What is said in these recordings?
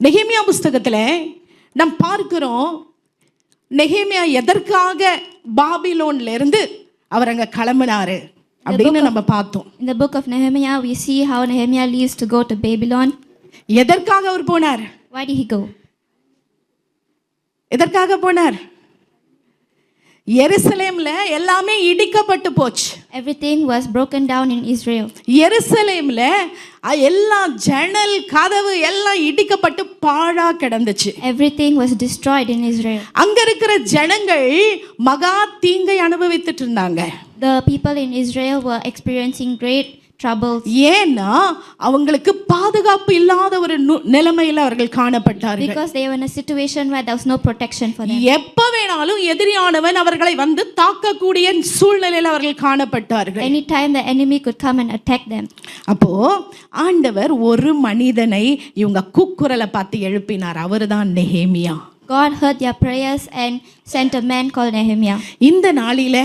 நெகேமியா புஸ்தகத்துல நாம் பார்க்கிறோம், நெகேமியா எதற்காக பாபிலோன்ல இருந்து அவர் அங்க கிளம்பினாரு அப்படின்னு நம்ம பார்த்தோம். In the book of Nehemiah, we see how Nehemiah leaves to go to Babylon. எதற்காக அவர் போனார்? Why did he go? எதற்காக போனார்? எருசலேம்ல எல்லாமே இடிக்கப்பட்டு போச்சு. Everything was broken down in Israel. எருசலேம்ல எல்லா ஜன்னல் கதவு எல்லாம் இடிக்கப்பட்டு பாழா கிடந்துச்சு. Everything was destroyed in Israel. அங்க இருக்கிற ஜனங்கள் மகா தீங்கை அனுபவித்துட்டு இருந்தாங்க. The people in Israel were experiencing great troubles. ஏன்னா அவங்களுக்கு பாதுகாப்பு இல்லாத ஒரு நிலைமையில அவர்கள் காணப்பட்டார்கள். Because they were in a situation where there was no protection for them. எப்ப வேணாலும் எதிரியானவன் அவர்களை வந்து தாக்கக்கூடிய சூழ்நிலையில அவர்கள் காணப்பட்டார்கள். Anytime the enemy could come and attack them. அப்போ ஆண்டவர் ஒரு மனிதனை இவங்க கூக்குரலை பார்த்து எழுப்பினார். அவர்தான் நெகேமியா. God heard their prayers and sent a man called Nehemiah. இந்த நாளில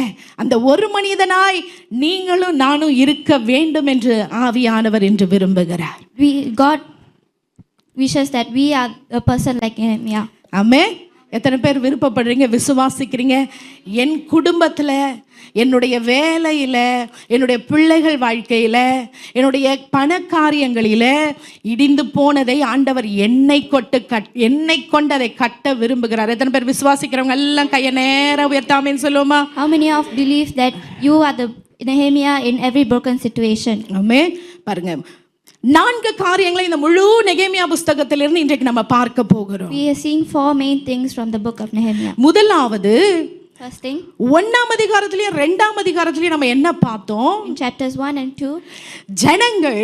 அந்த ஒரு மனிதனாய் நீங்களும் நானும் இருக்க வேண்டும் என்று ஆவியானவர் என்று விரும்புகிறார். God wishes that we are a person like Nehemiah. ஆமென். எத்தனை பேர் விருப்பப்படுறீங்க, விசுவாசிக்கிறீங்க? என் குடும்பத்தில், என்னுடைய வேலையில், என்னுடைய பிள்ளைகள் வாழ்க்கையில், என்னுடைய பண காரியங்களில் இடிந்து போனதை ஆண்டவர் என்னை கொண்டு அதை கட்ட விரும்புகிறார். எத்தனை பேர் விசுவாசிக்கிறவங்க எல்லாம் கையை நேரம் உயர்த்தாமேன்னு சொல்லுவோமா? How many of believe that you are the Nehemiah in every broken situation? ஆமென். பாருங்க, 4 காரியங்களை இந்த முழு நெகேமியா புஸ்தகத்திலிருந்து இன்றைக்கு நம்ம பார்க்க போகிறோம். We are seeing 4 main things from the book of Nehemiah. முதலாவது, First thing, 1ஆம் அதிகாரத்திலேயும் 2ஆம் அதிகாரத்திலேயும் நம்ம என்ன பார்த்தோம்? in chapters 1 and 2, ஜனங்கள்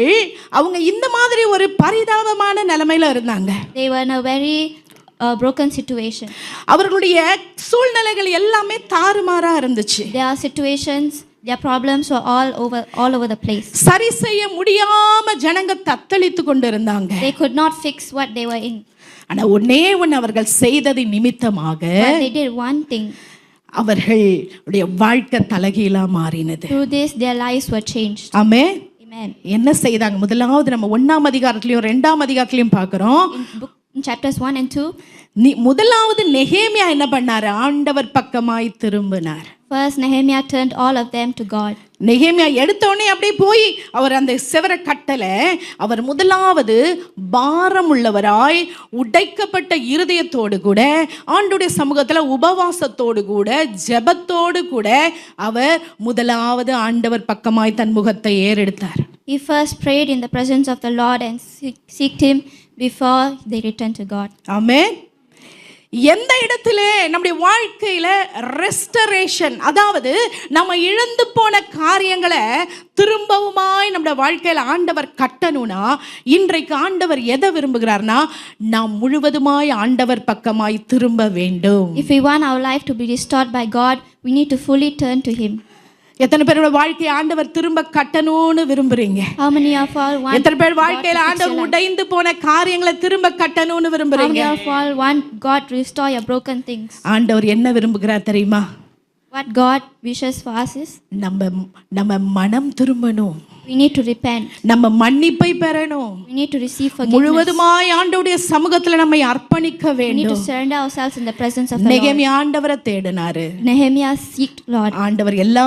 அவங்க இந்த மாதிரி ஒரு பரிதாபமான நிலைமையில இருந்தாங்க. they were in a very broken situation. அவர்களுடைய சூழ்நிலைகள் எல்லாமே தாறுமாறா இருந்துச்சு. Their situations, their problems were all over the place. சரி செய்ய முடியாம ஜனங்க தத்தளித்து கொண்டிருந்தாங்க. They could not fix what they were in. ஆனா ஒண்ணே ஒன்று அவர்கள் செய்தது நிமித்தமாக But they did one thing. அவர்களுடைய வாழ்க்கை தலைகீழா மாறினது. Through this, their lives were changed. Amen. Amen. என்ன செய்தாங்க? முதலாவது நம்ம 1ஆம் அதிகாரத்திலையும் 2ஆம் அதிகாரத்திலையும் பார்க்கிறோம். In chapters 1 and 2, முதலாவது நெகேமியா என்ன பண்ணாரு? ஆண்டவர் பக்கமாய் திரும்பினார். first Nehemiah turned all of them to God. நெகேமியா எடுத்தோடனே அப்படியே போய் அவர் அந்த செவரை கட்டல. அவர் முதலாவது பாரம் உள்ளவராய் உடைக்கப்பட்ட இருதயத்தோடு கூட ஆண்டுடைய சமூகத்துல உபவாசத்தோடு கூட ஜெபத்தோடு கூட அவர் முதலாவது ஆண்டவர் பக்கமாய் தன் முகத்தை ஏறெடுத்தார். He first prayed in the presence of the Lord and seeked him before they returned to God. ஆமென். எந்த இடத்துல நம்முடைய வாழ்க்கையில ரெஸ்டரேஷன், அதாவது நம்ம இழந்து போன காரியங்களை திரும்பவுமாய் நம்முடைய வாழ்க்கையில ஆண்டவர் கட்டணும்னா, இன்றைக்கு ஆண்டவர் எதை விரும்புகிறார்னா, நாம் முழுவதுமாய் ஆண்டவர் பக்கமாய் திரும்ப வேண்டும். If we want our life to be restored by God, we need to fully turn to him. எத்தனை பேரோட வாழ்க்கையை ஆண்டவர் திரும்ப கட்டணும்னு விரும்புறீங்க? How many of all want எத்தனை பேர் வாழ்க்கையில ஆண்டவர் உடைந்து போன காரியங்களை திரும்ப கட்டணும்னு How விரும்புறீங்க? many of all want God to restore your broken things? ஆண்டவர் என்ன விரும்புகிறார் தெரியுமா? What God wishes for us is நம்ம மனம் திரும்பணும். we need to repent. நம்ம மன்னிப்பை பெறணும். We need to receive forgiveness. முழுவதுமாய் ஆண்டவருடைய சமூகத்துல நம்மை அர்ப்பணிக்க We need to வேண்டும். surrender ourselves in the presence of the Lord. நெகேமியா ஆண்டவரை தேடினாரு. Nehemiah seeked Lord. ஆண்டவர் எல்லா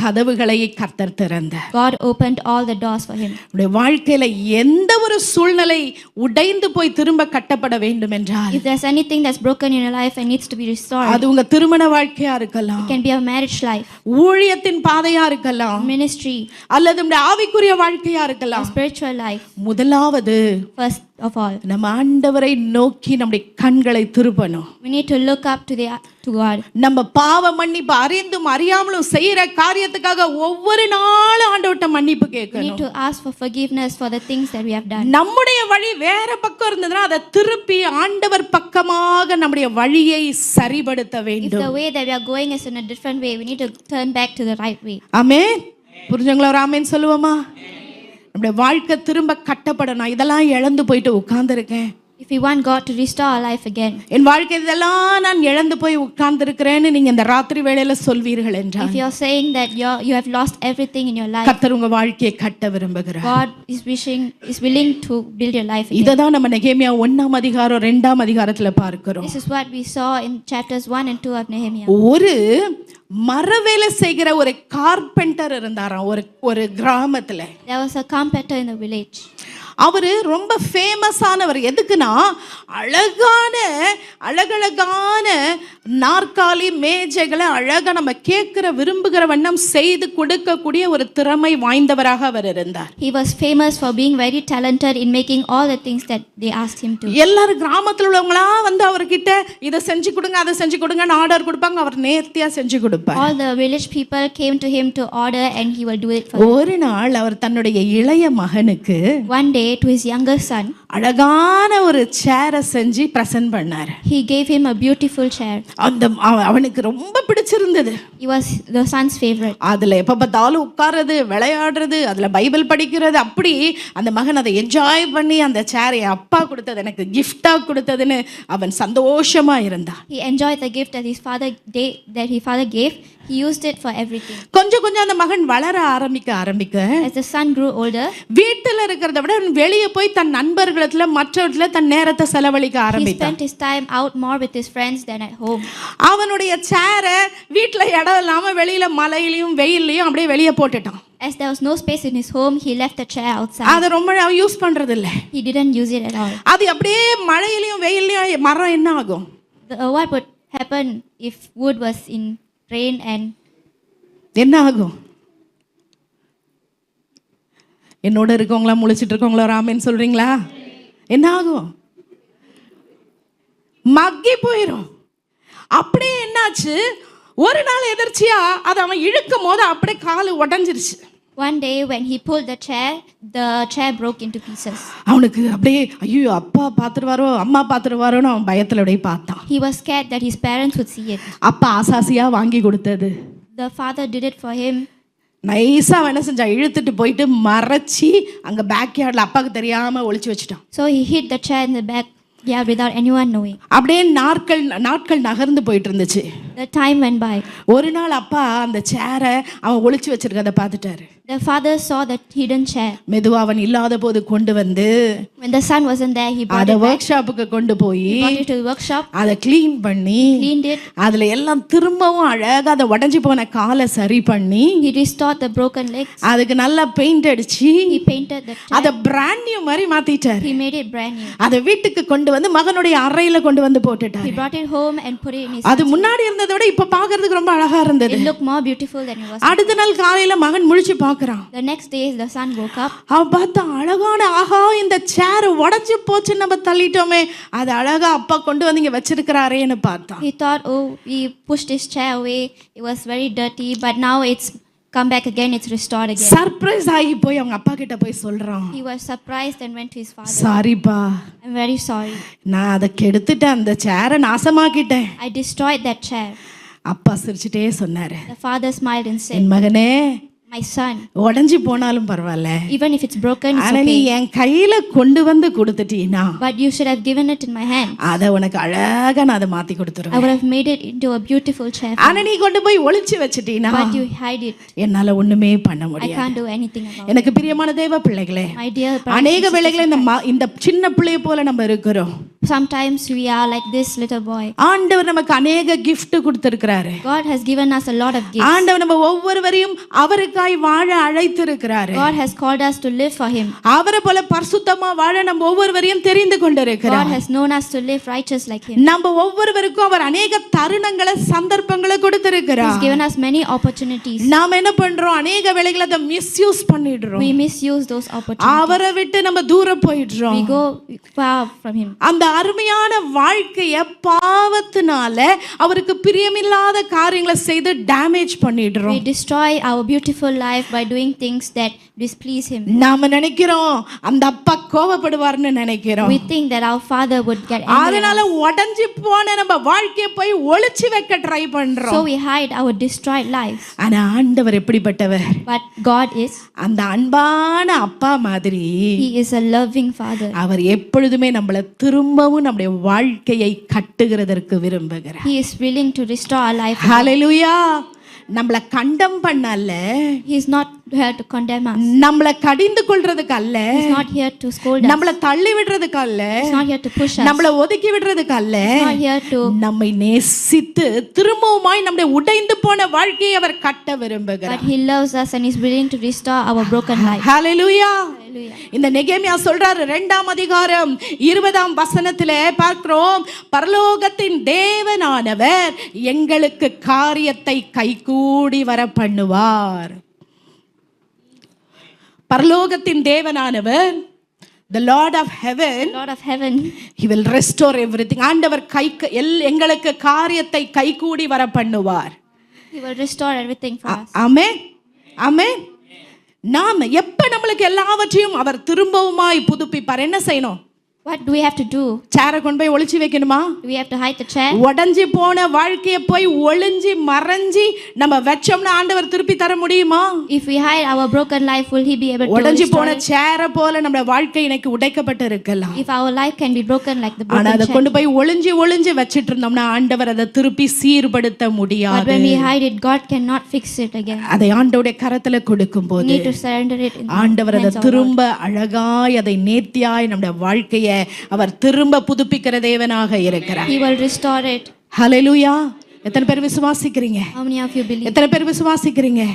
கதவுகளையும் கர்த்தர் திறந்தார். God opened all the doors for him. உடைய வாழ்க்கையில எந்த ஒரு சூழ்நிலை உடைந்து போய் திரும்ப கட்டப்பட வேண்டும் என்றால், If there's anything that's broken in your life and needs to be restored, அது உங்க திருமண வாழ்க்கையா இருக்கலாம், it can be a marriage life, ஊழியத்தின் பாதையா இருக்கலாம், ministry, அல்லது ஆவிக்குரிய வாழ்க்கையா or இருக்கலாம். spiritual life. முதலாவது First of all, நம்ம ஆண்டவரை நோக்கி நம்முடைய கண்களை திருப்பணும். we need to look up to God. நம்ம பாவ மன்னிப்பு அறிந்தும் அறியாமலும் செய்யற காரியத்துக்காக ஒவ்வொரு நாளும் ஆண்டவர்ட்ட மன்னிப்பு We need கேட்கணும். to ask for forgiveness for the things that we have done. நம்முடைய வழி வேற பக்கம் இருந்ததுன்னா அதை திருப்பி ஆண்டவர் பக்கமாக நம்முடைய வழியை சரிபடுத்த If வேண்டும். the way that we are going is in a different way, we need to turn back to the right way. ஆமென். புரிஞ்சவங்களா? ஒரு ஆமென் சொல்லுவோமா? நம்முடைய வாழ்க்கை திரும்ப கட்டப்படணும். இதெல்லாம் இழந்து போயிட்டு உட்கார்ந்துருக்கேன். If If we want God to restore our life again, என் வாழ்க்கை இதெல்லாம் நான் இழந்து போய் உட்கார்ந்திருக்கிறேன்னு நீங்க இந்த ராத்திரி வேளையில சொல்வீர்கள் என்றால், if you're saying that you have lost everything in your life, கர்த்தர் உங்க வாழ்க்கையை கட்ட விரும்புகிறார். God is willing to build your life again. இததான் நம்ம நெகேமியா 1ஆம் அதிகாரம் 2ஆம் அதிகாரத்துல பார்க்கிறோம். This is what we saw in chapters 1 and 2 of Nehemiah. ஒரு மரவேலை செய்கிற ஒரு கார்பெண்டர் இருந்தாராம் ஒரு கிராமத்துல. There was a carpenter in the village. அவரு ரொம்ப ஃபேமஸானவர். எதுக்குன்னா அழகழகான நாற்காலி மேஜைகளை அழகா நம்ம கேட்கிற விரும்புகிற வண்ணம் செய்து கொடுக்கக்கூடிய ஒரு திறமை வாய்ந்தவராக அவர் இருந்தார். He was famous for being very talented in making all the things that they asked him to. எல்லாரும் கிராமத்துல உள்ளவங்களா வந்து அவர்கிட்ட இதை செஞ்சு கொடுங்க அதை செஞ்சு கொடுங்கன்னு ஆர்டர் கொடுப்பாங்க. அவர் நேர்த்தியா செஞ்சு கொடுப்பார். All the village people came to him to order and he will do it for them. ஒரு நாள் அவர் தன்னுடைய இளைய மகனுக்கு One day to his younger son, அழகான ஒரு சேரை செஞ்சு பிரசன்ட் பண்ணார். he gave him a beautiful chair. அவனுக்கு ரொம்ப பிடிச்சிருந்தது. He was the son's favorite. அதுல எப்ப பார்த்தாலும் உட்கார்றது, விளையாடுறது, அதுல பைபிள் படிக்கிறது, அப்படி அந்த மகன் அதை என்ஜாய் பண்ணி அந்த சேரை அப்பா கொடுத்தது எனக்கு கிஃப்டா கொடுத்ததுன்னு அவன் சந்தோஷமா இருந்தான். He enjoyed the gift that his father gave. He used it for everything. கொஞ்சம் அந்த மகன் வளர ஆரம்பிக்க As the son grew older, வீட்டுல இருக்கிறத விட வெளியே போய் தன் நண்பர்களத்துல மற்றவர்கள தன் நேரத்தை செலவழிக்க he ஆரம்பித்தான். spent his time out more with his friends than at home. அவனுடைய சேரை வீட்டுல இடம் இல்லாம வெளியில மழையிலயும் வெயிலையும் அப்படியே வெளியே போட்டுட்டான். As there was no space in his home, he left the chair outside. அதை ரொம்ப யூஸ் பண்றது இல்ல. He didn't use it at all. அது அப்படியே மழையிலயும் வெயிலையும் மரம் என்ன ஆகும்? What would happen if wood was in rain and என்ன ஆகும்? என்னோட இருக்கவங்களா முழிச்சிட்டு இருக்கவங்களா ராமன் சொல்றீங்களா? என்ன ஆகும்? மக்கி போயிடும். அப்படியே என்னாச்சு, ஒரு நாள் எதிர்ச்சியா அதை அவன் இழுக்கும் போது அப்படியே காலு உடைஞ்சிருச்சு. one day when he pulled the chair broke into pieces. அவனுக்கு அப்படியே ஐயோ அப்பா பாத்துருவாரோ அம்மா பாத்துருவாரோன்னு அவன் பயத்துல அப்படியே பார்த்தான். He was scared that his parents would see it. அப்பா ஆசாசியா வாங்கி கொடுத்தது. The father did it for him. நைஸா அவன் என்ன செஞ்சா, இழுத்துட்டு போயிட்டு மறைச்சி அங்க பேக் யார்ட்ல அப்பாவுக்கு தெரியாம ஒளிச்சு வச்சுட்டான். So he hid the chair in the back yard without anyone knowing. அப்படியே நாட்கள் நகர்ந்து போயிட்டு இருந்துச்சு. The time went by. ஒரு நாள் அப்பா அந்த சேரை அவன் ஒளிச்சு வச்சிருக்கதை பார்த்துட்டாரு. The father saw that hidden chair. மெதுவா அவன் இல்லாத போது கொண்டு வந்து when the son wasn't there, he brought அத it ஒர்க் ஷாப்புக்கு கொண்டு போய் he brought it to the workshop. அதை க்ளீன் பண்ணி Cleaned it. அதுல எல்லாம் திரும்பவும் அழகா அதை உடைஞ்சு போன காலை சரி பண்ணி He restored the broken legs. அதுக்கு நல்லா பெயிண்ட் அடிச்சு He painted the chair. அதை பிராண்ட் நியூ மாதிரி மாத்திட்டாரு. He made it brand new. அதை வீட்டுக்கு கொண்டு வந்து மகனுடைய அறையில கொண்டு வந்து போட்டுட்டாரு. He brought it home and put it in his அது முன்னாடி இருந்ததை விட இப்ப பாக்குறதுக்கு ரொம்ப அழகா இருந்தது. It looked more beautiful than it was. அடுத்த நாள் காலையில மகன் முழிச்சு பார்க்கறான். The next day the son woke up. அவன் பார்த்தா அழகான ஆஹா இந்த சேர் உடைஞ்சு போச்சு நம்ம தள்ளிட்டோமே, அது அழகா அப்பா கொண்டு வந்து இங்க வச்சிருக்கிறாரேன்னு பார்த்தான். He thought, oh, we pushed this chair away, it was very dirty, but now it's come back again, it's restored again. Surprise ஆகி போய் அவங்க அப்பா கிட்ட போய் சொல்றான். He was surprised and went to his father. சாரிப்பா, I'm very sorry. நான் அதை கெடுத்துட்டேன், அந்த சேரை நாசமாக்கிட்டேன். I destroyed that chair. அப்பா சிரிச்சிட்டே சொன்னாரு. The father smiled and said, என் மகனே, my son, உடைஞ்சு போனாலும் பரவாயில்ல, even if it's broken, it's ஆனா நீ okay. என் கையில கொண்டு வந்து கொடுத்துட்டீனா, But you should have given it in my hand. அத உனக்கு அழகா நான் அதை மாத்தி I கொடுத்துருவேன். would have made it into a beautiful chair. ஆனா நீ கொண்டு போய் ஒளிச்சு வச்சிட்டீனா, But you hide it. என்னால ஒண்ணுமே பண்ண I முடியாது. can't do anything about it. எனக்கு பிரியமான தேவ பிள்ளைகளே, My dear brothers அநேக and வேளைகளை sisters, இந்த சின்ன பிள்ளைய போல நம்ம இருக்கிறோம். sometimes we are like this little boy. ஆண்டவர் நமக்கு அநேக gift கொடுத்திருக்கிறாரு. God has given us a lot of gifts. ஆண்டவர் நம்ம ஒவ்வொருவரையும் அவருக்காய் வாழ அழைத்திருக்கிறாரு. God has called us to live for him. அவரை போல பரிசுத்தமா வாழ நம்ம ஒவ்வொருவரையும் தெரிந்து கொண்டிருக்கிறார். God has known us to live righteous like him. நம்ம ஒவ்வொருவருக்கும் அவர் அநேக தருணங்களை சந்தர்ப்பங்களை கொடுத்திருக்கிறார். He's given us many opportunities. நாம என்ன பண்றோம், அநேக வேளைகளை அதை மிஸ்யூஸ் பண்ணிடுறோம். We misuse those opportunities. அவரை விட்டு நம்ம தூரம் போயிடுறோம். We go far from him. அந்த அருமையான வாழ்க்கைய பாவத்தினால அவருக்கு பிரியமில்லாத காரியங்களை செய்து டேமேஜ் பண்ணிடுறோம். We destroy our beautiful sinful life by doing things that displease him. நாம நினைக்கிறோம் அந்த அப்பா கோபப்படுவார்னு நினைக்கிறோம். We think that our father would get angry. அதனால உடைஞ்சு போன நம்ம வாழ்க்கையை போய் ஒளிச்சு வைக்க ட்ரை பண்றோம். So we hide our destroyed lives. ஆனா ஆண்டவர் எப்படிப்பட்டவர்? But God is, அந்த அன்பான அப்பா மாதிரி He is a loving father. அவர் எப்பொழுதுமே நம்மள திரும்பவும் நம்முடைய வாழ்க்கையை கட்டுகிறதற்கு விரும்புகிறார். He is willing to restore our life. ஹalleluya. நம்மள கண்டம் பண்ணல, He is not here to condemn us. நம்மள கடிந்து கொள்றதுக்கு அல்ல, He is not here to scold us. நம்மள தள்ளி விடுறதுக்கு அல்ல, He is not here to push us. நம்மள ஒதுக்கி விடுறதுக்கு அல்ல, He is not here to, நம்மை நேசித்து திரும்பவுமாய் நம்முடைய உடைந்து போன வாழ்க்கையை அவர் கட்ட விரும்புகிறார். but He loves us and is willing to restore our broken life. Hallelujah. Hallelujah. இந்த நெகேமியா சொல்றாரு 2ஆம் அதிகாரம் 20ஆம் வசனத்திலே பார்க்கிறோம், பரலோகத்தின் தேவனானவர் எங்களுக்கு காரியத்தை கைகூடி வர பண்ணுவார். பரலோகத்தின் தேவனானவர், the Lord of heaven, Lord of heaven, he will restore everything. ஆண்டவர் எங்களுக்கு காரியத்தை கைகூடி வர பண்ணுவார். He will restore everything for us. ஆமென், ஆமென். நாம் எப்ப நம்மளுக்கு எல்லாவற்றையும் அவர் திரும்பவுமாய் புதுப்பிப்பார், என்ன செய்யணும்? What do we have to do? சேரை கொண்டு போய் ஒளிச்சு வைக்கணுமா? Do we have to hide the chair? உடைஞ்சு போன வாழ்க்கையை போய் ஒளிஞ்சு மறைஞ்சி நம்ம வச்சோம்னா ஆண்டவர் திருப்பி தர முடியுமா? If we hide our broken life, will He be able to உடைஞ்சு restore போன it? சேரை போல நம்ம வாழ்க்கை இன்னைக்கு உடைக்கப்பட்டு இருக்கலாம். If our life can be broken like the ஆனா broken அதை chair, கொண்டு போய் ஒளிஞ்சு ஒளிஞ்சு வச்சிட்டு இருந்தோம்னா ஆண்டவர் அதை திருப்பி சீர்படுத்த but முடியாது. when we hide it, God cannot fix it again. அதை ஆண்டவருடைய கரத்துல கொடுக்கும் We போது need to surrender it in the ஆண்டவர் அதை hands of God. திரும்ப அழகாய் அதை நேர்த்தியாய் நம்முடைய வாழ்க்கையை அவர் திரும்ப புதுப்பிக்கிற தேவனாக இருக்கிறார். He will restore it. ஹalleluya. எத்தனை பேர் விசுவாசிக்கிறீங்க? How many of you believe? எத்தனை பேர் விசுவாசிக்கிறீங்க?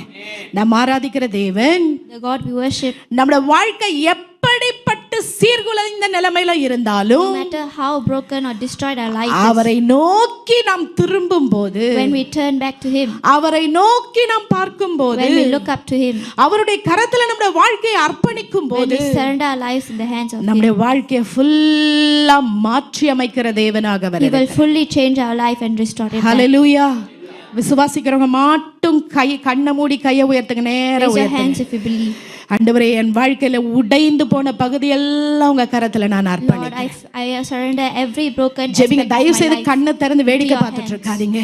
நாம் ஆராதிக்கிற தேவன், The God we worship, நம்முடைய வாழ்க்கை எப்படிப்பட்ட சீர்குலைந்த நிலைமையில இருந்தாலும் no matter how broken or destroyed our life is, அவரை நோக்கி நாம் திரும்பும் போது, when we turn back to Him, அவரை நோக்கி நாம் பார்க்கும் போது, when we look up to Him, அவருடைய கரத்துல நம்முடைய வாழ்க்கையை அர்ப்பணிக்கும் when போது we surrender our lives in the hands of Him, நம்முடைய வாழ்க்கையை ஃபுல்லா மாற்றி அமைக்கிற தேவனாக He வருகிறார். will fully change our life and restore it back. ஹalleluya. விசுவாசிக்கிறவங்க மட்டும் கண்ணை மூடி கையை உயர்த்துங்க, நேரா Raise your உயர்த்துங்க. hands if you believe. ஆண்டவரே, என் வாழ்க்கையில உடைந்து போன பகுதியெல்லாம் உங்க கரத்துல நான் Lord, அர்ப்பணிக்கிறேன். I surrender every broken ஜெபிங்க. aspect தயவு of my செய்து life. கண்ணை திறந்து வேடிக்கை பார்த்துட்டு இருக்காதீங்க.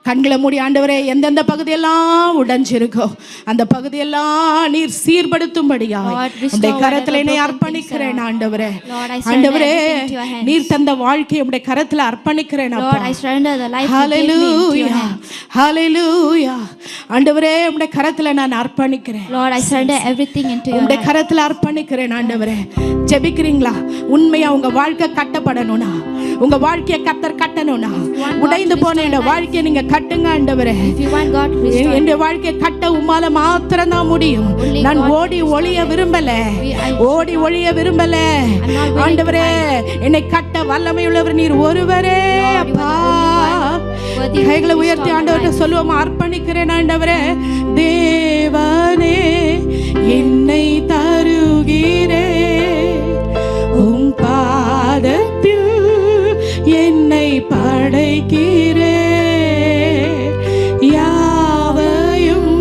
கண்களை மூடி, ஆண்டவரே, எந்தெந்த பகுதியெல்லாம் உடைஞ்சிருக்கோ அந்த பகுதியெல்லாம் நீர் சீர்படுத்தும்படியா Lord, restore உம்முடைய கரத்துல whatever என்னை broken அர்ப்பணிக்கிறேன். things are. ஆண்டவரே, Lord, I surrender ஆண்டவரே, everything to your hands. நீர் தந்த வாழ்க்கையை உம்முடைய கரத்துல அர்ப்பணிக்கிறேன். Lord, அப்பா, I surrender the life you gave me into your hallelujah, hands. ஹalleluya. ஆண்டவரே, உம்முடைய கரத்துல நான் அர்ப்பணிக்கிறேன். Lord, I surrender everything into your உம்முடைய hands. கரத்துல அர்ப்பணிக்கிறேன். ஆண்டவரே, ஜெபிக்கிறீங்களா? உண்மையா உங்க வாழ்க்கை கட்டப்படணும்னா, உங்க வாழ்க்கையை கர்த்தர் கட்டணும்னா, உடைந்து போன இந்த வாழ்க்கையை நீங்க கட்டுங்க. ஆண்டவரே, If you want God to restore, என் வாழ்க்கையை கட்ட உம்மால மாத்திரம் தான் முடியும். நான் ஓடி ஒளிய விரும்பல, ஓடி ஒளிய விரும்பல. ஆண்டவரே, என்னை கட்ட வல்லமை உள்ளவர் நீர் ஒருவரே. அப்பா, கைகளை உயர்த்தி ஆண்டவர்கிட்ட சொல்லுவோம், அர்ப்பணிக்கிறேன். ஆண்டவரே, தேவனே, என்னை தருகிறேன் உம் பாதத்தில், என்னை படைக்கிறேன். யாவையும்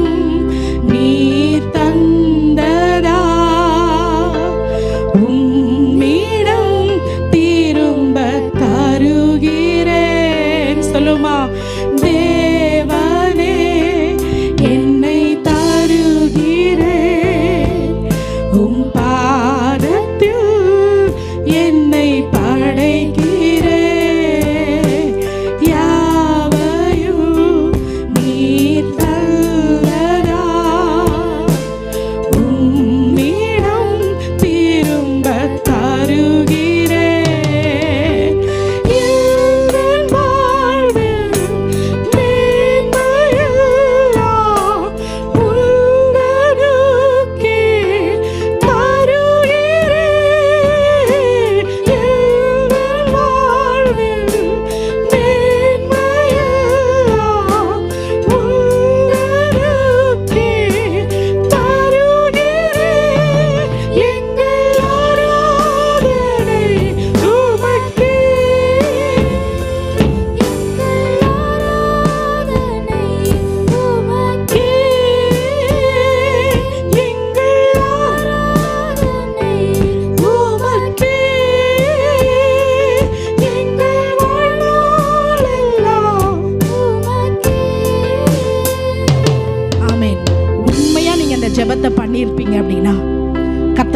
நீர் தந்ததா, உம்மிடம் திரும்ப தருகிறேன். சொல்லுமா, தேவனே, என்னை தருகிறேன் உம் பாதத்தில், என்னை படைக்கிறேன்.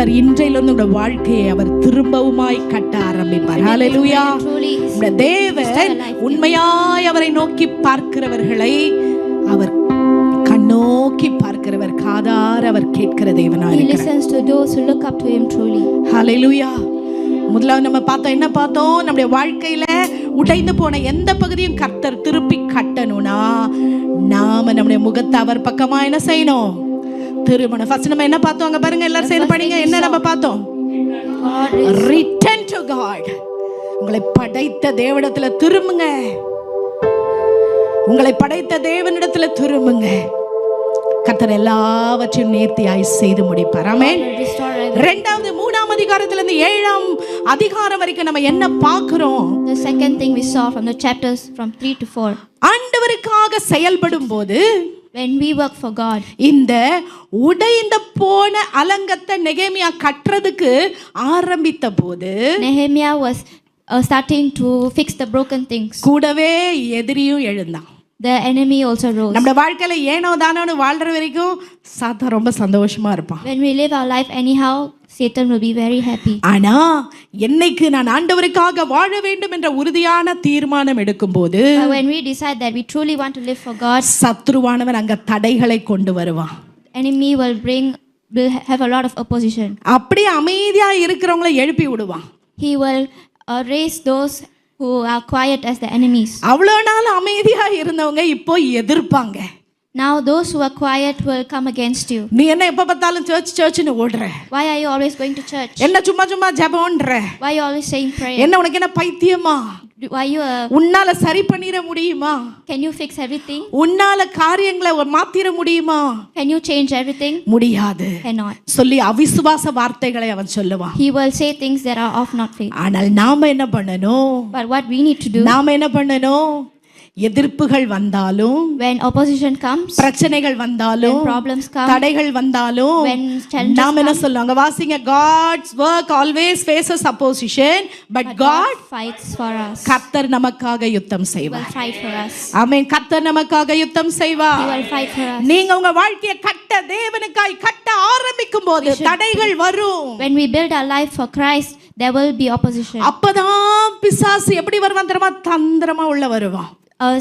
கர்த்தர் இன்றையிலிருந்து உங்களுடைய வாழ்க்கையை அவர் திரும்பவுமாய் கட்ட ஆரம்பிப்பார். ஹalleluya. இந்த தேவன் உண்மையாய் அவரை நோக்கி பார்க்கிறவர்களை அவர் கண்ணோக்கி பார்க்கிறவர், காதார அவர் கேட்கிற தேவனாய் He இருக்கிறார். listens to those who look up to him truly. ஹalleluya. முதல்ல நம்ம பார்த்தோம், என்ன பார்த்தோம்? நம்முடைய வாழ்க்கையில உடைந்து போன எந்த பகுதியும் கர்த்தர் திருப்பி கட்டணும்னா நாம நம்முடைய முகத்தை அவர் பக்கமா என்ன செய்யணும்? திரும்பணும். ஃபர்ஸ்ட் நம்ம என்ன பார்த்தோம்? அங்க பாருங்க, எல்லாரும் சேர்ந்து படிங்க. என்ன நம்ம பார்த்தோம்? Return to God. உங்களை படைத்த தேவனிடத்துல திரும்புங்க. உங்களை படைத்த தேவனிடத்துல திரும்புங்க. கர்த்தர் எல்லாவற்றையும் நேர்த்தியாய் செய்து முடிப்பார். ஆமென். இரண்டாவது 3ஆம் அதிகாரத்துல இருந்து 7ஆம் அதிகாரம் வரைக்கும் நம்ம என்ன பார்க்கிறோம்? The second thing we saw from the chapters from 3 to 4. ஆண்டவருக்காக செயல்படும் போது, When we work for God, இந்த உடைந்த போன அலங்கத்தை நெகேமியா கட்டுறதுக்கு ஆரம்பித்த போது Nehemiah was starting to fix the broken things. கூடவே எதிரியும் எழுந்தான். The enemy also rose. நம்ம வாழ்க்கையில ஏனோ தானோன்னு வாழ்ற வரைக்கும் சாத்தான் ரொம்ப சந்தோஷமா இருப்பான். When we live our life anyhow, Satan will be very happy. ஆனா என்னைக்கு நான் ஆண்டவருக்காக வாழ வேண்டும் என்ற உறுதியான தீர்மானம் எடுக்கும்போது, But when we decide that we truly want to live for God, சத்ருவானவன் அங்க தடைகளை கொண்டு வருவான். enemy will have a lot of opposition. அப்படியே அமைதியா இருக்கிறவங்களை எழுப்பி விடுவான். He will raise those who are quiet as the enemies. அவ்வளோ நாள் அமைதியா இருந்தவங்க இப்போ எதிர்ப்பாங்க. Now those who are quiet will come against you. நீ என்ன எப்ப பார்த்தாலும் சர்ச்னு ஓடுற? Why are you always going to church? என்ன சும்மா சும்மா ஜெபம்ன்ற? Why are you always saying prayer? என்ன உனக்கு என்ன பைத்தியமா? Why you உன்னால சரி பண்ணிர முடியுமா? can you fix everything? உன்னால காரியங்களை மாத்திர முடியுமா? Can you change everything? முடியாது Cannot. சொல்லி அவிசுவாச வார்த்தைகளை அவன் சொல்லுவான். He will say things that are of not faith. ஆனால் நாம என்ன பண்ணணும்? But what we need to do, நாம என்ன பண்ணணும்? எதிர்ப்புகள் வந்தாலும், when opposition comes, பிரச்சனைகள் வந்தாலும், when problems come, தடைகள் வந்தாலும், when challenges நாம என்ன come, சொல்லுவாங்க? வாசிங்க, God's work always faces opposition, but God fights for us. கர்த்தர் நமக்காக யுத்தம் He செய்வார். will fight for us. ஆமென். கர்த்தர் நமக்காக யுத்தம் He செய்வார். will fight for us. நீங்க உங்க வாழ்க்கையை கட்ட தேவனுக்காய் கட்ட ஆரம்பிக்கும் போது தடைகள் வரும். When we build our life for Christ, there will be opposition. அப்பதான் பிசாசு எப்படி வருவான் தெரியுமா? தந்திரமா உள்ள வருவான்.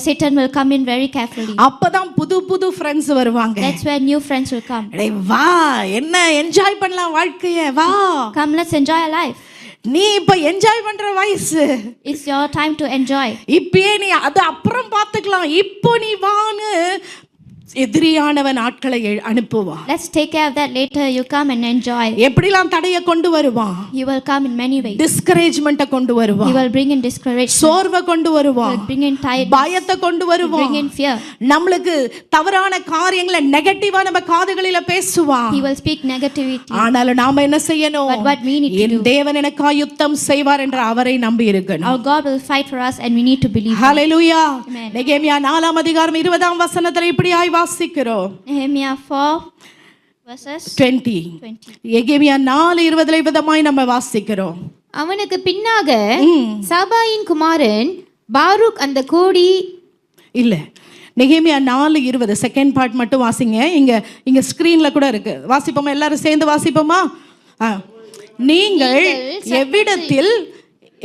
Satan will come in very carefully. அப்பதான் புது புது ஃப்ரெண்ட்ஸ் வருவாங்க. That's where new friends will come. டேய் வா, என்ன என்ஜாய் பண்ணலாம் வாழ்க்கைய, வா. Come, let's enjoy our life. நீ இப்ப என்ஜாய் பண்ற வயசு. It's your time to enjoy. இப்பயே நீ அது அப்புறம் பார்த்துக்கலாம், இப்போ நீ வான்னு எதிரியானவன் ஆட்களை அனுப்புவான். Let's take care of that later. You come and enjoy. எப்படிலாம் தடைய கொண்டு வருவான்? He will come in many ways. டிஸ்கரேஜ்மென்ட்ட கொண்டு வருவான். He will bring in discouragement. சோர்வை கொண்டு He வருவான். will bring in tiredness. பயத்தை கொண்டு வருவான். Bring in fear. நம்மளுக்கு தவறான காரியங்களை நெகட்டிவா நம்ம காதுகளில பேசுவான். He will speak negativity. ஆனாலும் நாம என்ன செய்யணும்? But what we need to N do, தேவன் எனக்காய் யுத்தம் செய்வார் என்ற அவரை நம்பி இருக்கணும். our God will fight for us and we need to believe. Hallelujah. Amen. நெகேமியா 4ஆம் அதிகாரம் 20ஆம் வசனத்துல இப்படியாய் வாசிக்கிறோம். Nehemiah 4 verses 20. நெகேமியா 4:20 விதமாய் நம்ம வாசிக்கிறோம். அவனுக்கு பின்னாக சாபாயின் குமாரன் பாரூக் அந்த கோடி இல்ல, நெகேமியா 4:20 செகண்ட் பார்ட் மட்டும் வாசிங்க. இங்க ஸ்கிரீன்ல கூட இருக்கு. வாசிப்போமா? எல்லாரும் சேர்ந்து வாசிப்போமா? நீங்கள்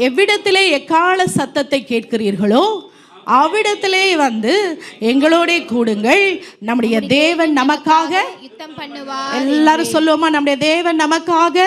எவ்விடத்திலே எக்கால சத்தத்தை கேட்கிறீர்களோ அவ்விடத்திலே வந்து எங்களோட கூடுங்கள். நம்முடைய தேவன் நமக்காக யுத்தம் பண்ணுவார். எல்லாரும் சொல்லுவோமா? நம்முடைய தேவன் நமக்காக,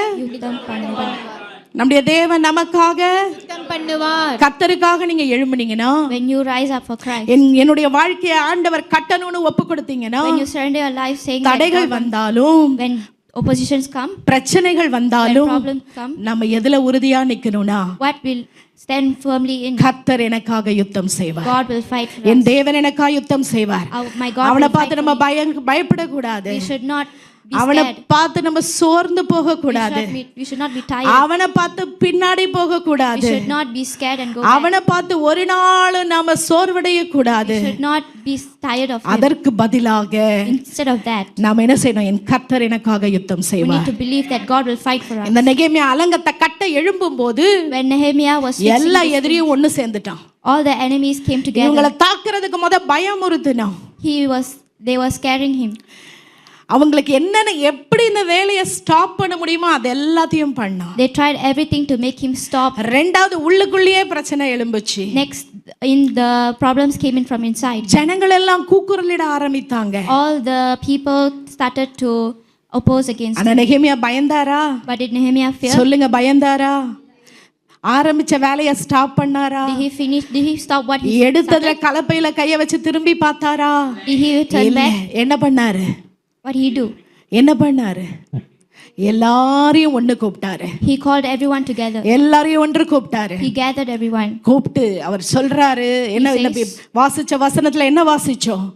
நம்முடைய தேவன் நமக்காக யுத்தம் பண்ணுவார். கர்த்தருக்காக நீங்க எழும்புனீங்கன்னா, when you rise up for Christ, என்னுடைய வாழ்க்கையை ஆண்டவர் கட்டணும்னு ஒப்பு கொடுத்தீங்கன்னா, when you surrender your life saying தடைகள் வந்தாலும், when oppositions come, பிரச்சனைகள் வந்தாலும், when problems come, நம்ம எதுல உறுதியா நிக்கணும்னா, what will stand firmly in? கர்த்தர் எனக்காக யுத்தம் செய்வார். God will fight for us. என் தேவன் எனக்காக யுத்தம் செய்வார். My God அவனை will fight பார்த்து for நம்ம me. பயப்படக்கூடாது. We should not be அவனை scared. பார்த்து நம்ம சோர்ந்து போக கூடாது. We should not be tired. அவனை பார்த்து பின்னாடி போக We கூடாது. should not be scared and go back. அவனை பார்த்து ஒரு நாளும் நாம சோர்வடைய கூடாது. We should not be tired of him. அதற்கு பதிலாக Instead of that, நாம என்ன செய்யணும்? என் கர்த்தர் எனக்காக யுத்தம் we need செய்வார். to believe that God will fight for us. இந்த நெகேமியா அலங்கத்தை கட்ட எழும்பும் போது When Nehemiah was fixing எல்லா this, எதிரியும் ஒண்ணு சேர்ந்துட்டான். all the enemies came together. இவங்களை தாக்குறதுக்கு முத பயமுறுத்தினான். They were scaring him. அவங்களுக்கு என்னென்ன எப்படி இந்த வேலையை ஸ்டாப் பண்ண முடியுமோ அது எல்லாத்தையும் பண்ணான். They tried everything to make him stop. ரெண்டாவது உள்ளுக்குள்ளேயே பிரச்சனை எழும்புச்சு. Next, the problems came in from inside. ஜனங்கள் எல்லாம் கூக்குரலிட ஆரம்பித்தாங்க. All the people started to oppose against him. ஆனா நெகேமியா பயந்தாரா? But did Nehemiah fear? சொல்லுங்க, பயந்தாரா? ஆரம்பிச்ச வேலையை ஸ்டாப் பண்ணாரா? Did he stop what he எடுத்ததுல கலப்பையில கைய வச்சு திரும்பி பார்த்தாரா? Did he turn back? என்ன பண்ணாரு? What did he do? என்ன பண்ணாரு? எல்லாரையும் ஒண்ணு கூப்பிட்டாரு. He called everyone together. எல்லாரையும் ஒன்று கூப்பிட்டாரு. He gathered everyone. கூப்பிட்டு அவர் சொல்றாரு, என்ன வாசிச்ச வசனத்துல என்ன வாசிச்சோம்?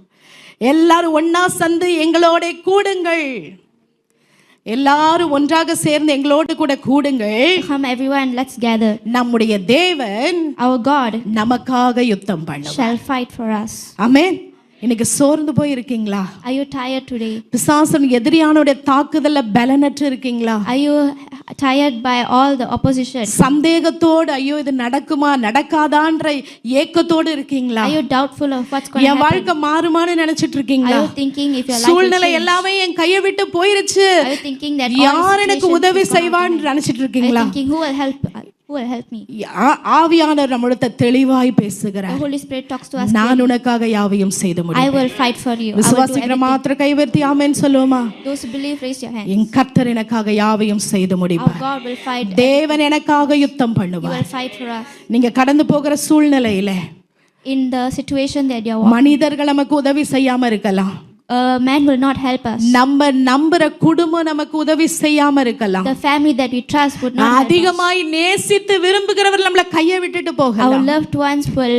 எல்லாரும் ஒன்னா சந்து எங்களோட கூடுங்கள், எல்லாரும் ஒன்றாக சேர்ந்து எங்களோடு கூட கூடுங்கள். Come everyone, let's gather. நம்முடைய தேவன், Our God, நமக்காக யுத்தம் பண்ணுவார். shall fight for us. ஆமென். இன்னைக்கு சோர்ந்து போய் இருக்கீங்களா? Are you tired today? பிசாசன் எதிரியானுடைய தாக்குதல்ல பலனற்று இருக்கீங்களா? Are you tired by all the opposition? சந்தேகத்தோடு ஐயோ இது நடக்குமா நடக்காதான்ற ஏக்கத்தோடு இருக்கீங்களா? Are you doubtful of what's going to N happen? வாழ்க்கை மாறுமான்னு நினைச்சிட்டு இருக்கீங்களா? Are you thinking if your life will சூழ்நிலை change? எல்லாமே என் கையை விட்டு போயிருச்சு, Are you thinking that all யார் எனக்கு situations உதவி is gone செய்வான்னு away? நினைச்சிட்டு Are you இருக்கீங்களா? thinking who will help? Who will help me? ஆவியானவர் நம்மளுக்கு தெளிவாய் The பேசுகிறார். Holy Spirit talks to us. நான் உனக்காக யாவையும் செய்து I முடியும். will fight for you. I will do விசுவாசிக்கிற everything. மாத்திர கைவர்த்தி ஆமென் சொல்லுவோமா? Those who believe, raise your hand. என் கர்த்தர் எனக்காக யாவையும் செய்து Our முடிப்பார். God will fight. தேவன் எனக்காக யுத்தம் He பண்ணுவார். will fight for us. நீங்க கடந்து போகிற சூழ்நிலையில In the situation that you are walking, மனிதர்கள் நமக்கு உதவி செய்யாம இருக்கலாம். man will not help us. நம்ம நம்புற குடும்பம் நமக்கு உதவி செய்யாம இருக்கலாம். The family that we trust would not help us. அதிகமாய் நேசித்து விரும்புகிறவர் நம்மள கையை விட்டுட்டு Our போகலாம். loved ones will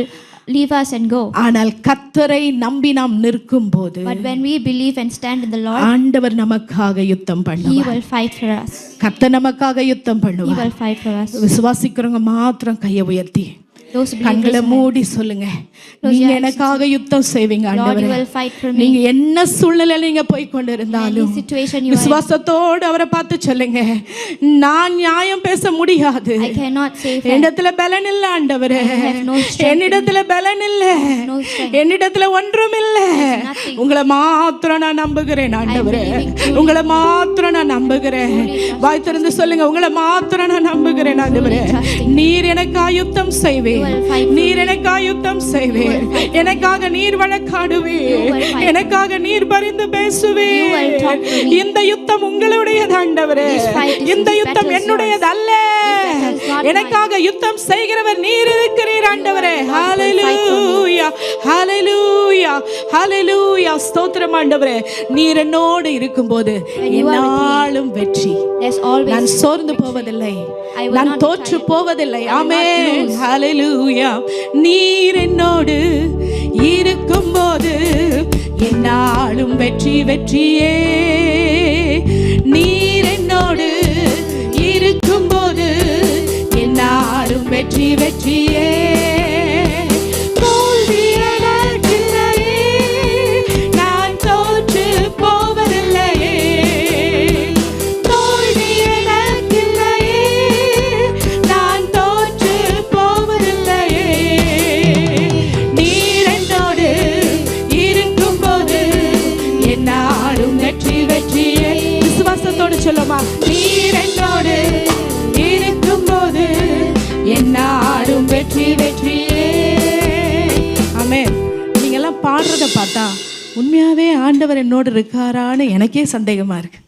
leave us and go. ஆனால் கர்த்தரை நம்பி நாம் நிற்கும் போது But when we believe and stand in the Lord, ஆண்டவர் நமக்காக யுத்தம் He பண்ணுவார். will fight for us. கர்த்தர் நமக்காக யுத்தம் He பண்ணுவார். will fight for us. விசுவாசிக்கிறவங்க மாத்திரம் கையை உயர்த்தி Those who believe, கண்களை மூடி சொல்லுங்க, நீங்க எனக்காக யுத்தம் செய்வீங்க Lord, you ஆண்டவரே. will fight for me. நீங்க என்ன சூழ்நிலையில நீங்க போய் In கொண்டிருந்தாலும் any situation you are in, விசுவாசத்தோடு அவரை பார்த்து சொல்லுங்க, நான் நியாயம் பேச முடியாது, I cannot save her. என்னிடத்துல பலன் இல்ல ஆண்டவரே, I have no strength. என்னிடத்துல பலன் இல்ல, No strength. என்னிடத்துல ஒன்றும் இல்ல, nothing. உங்களை மாத்திரம் நான் நம்புகிறேன் ஆண்டவரே, believing truly. உங்களை மாத்திரம் நான் நம்புகிறேன். வாய் திறந்து சொல்லுங்க, உங்களை மாத்திரம் நான் நம்புகிறேன் ஆண்டவரே. trusting. நீர் எனக்காக யுத்தம் செய்வீர், You will fight for நீர் எனக்காக யுத்தம் செய்வீர், எனக்காக நீர் வழக்காடுவீர், You will fight. எனக்காக நீர் பரிந்து You will பேசுவீர். talk to me. இந்த யுத்தம் உங்களுடையது ஆண்டவரே, This fight is இந்த yours. யுத்தம் This என்னுடையது அல்ல, battle is not எனக்காக யுத்தம் செய்கிறவர் நீர் இருக்கிறீர் ஆண்டவரே. God will fight for me. ஹalleluya, ஹalleluya, ஹalleluya. ஸ்தோத்திரம் ஆண்டவரே. நீர் என்னோடு இருக்கும்போது When you are with me, என்னாலும் வெற்றி. there's always நான் சோர்ந்து போவதில்லை, I will நான் not be தோற்று tired. போவதில்லை. I will not amen, lose. ஹalleluya. நீர் என்னோடு இருக்கும்போது என்னாலும் வெற்றி வெற்றியே. நீர் என்னோடு இருக்கும்போது என்னாலும் வெற்றி வெற்றியே. தோல்வி எனக்கில்லையே, நான் தோற்று போவதில்லையே. தோல்வி எனக்கில்லையே, நான் தோற்று போவதில்லையே. நீர் என்னோடு இருக்கும்போது என்னாலும் வெற்றி வெற்றியே. விசுவாசத்தோடு சொல்லுமா, நீர் என்னோடு இருக்கும்போது என்னாலும் வெற்றி வெற்றியே. ஆமென். நீங்க எல்லாம் பாடுறத பார்த்தா உண்மையாவே ஆண்டவர் என்னோடு இருக்காரான்னு எனக்கே சந்தேகமா இருக்கு.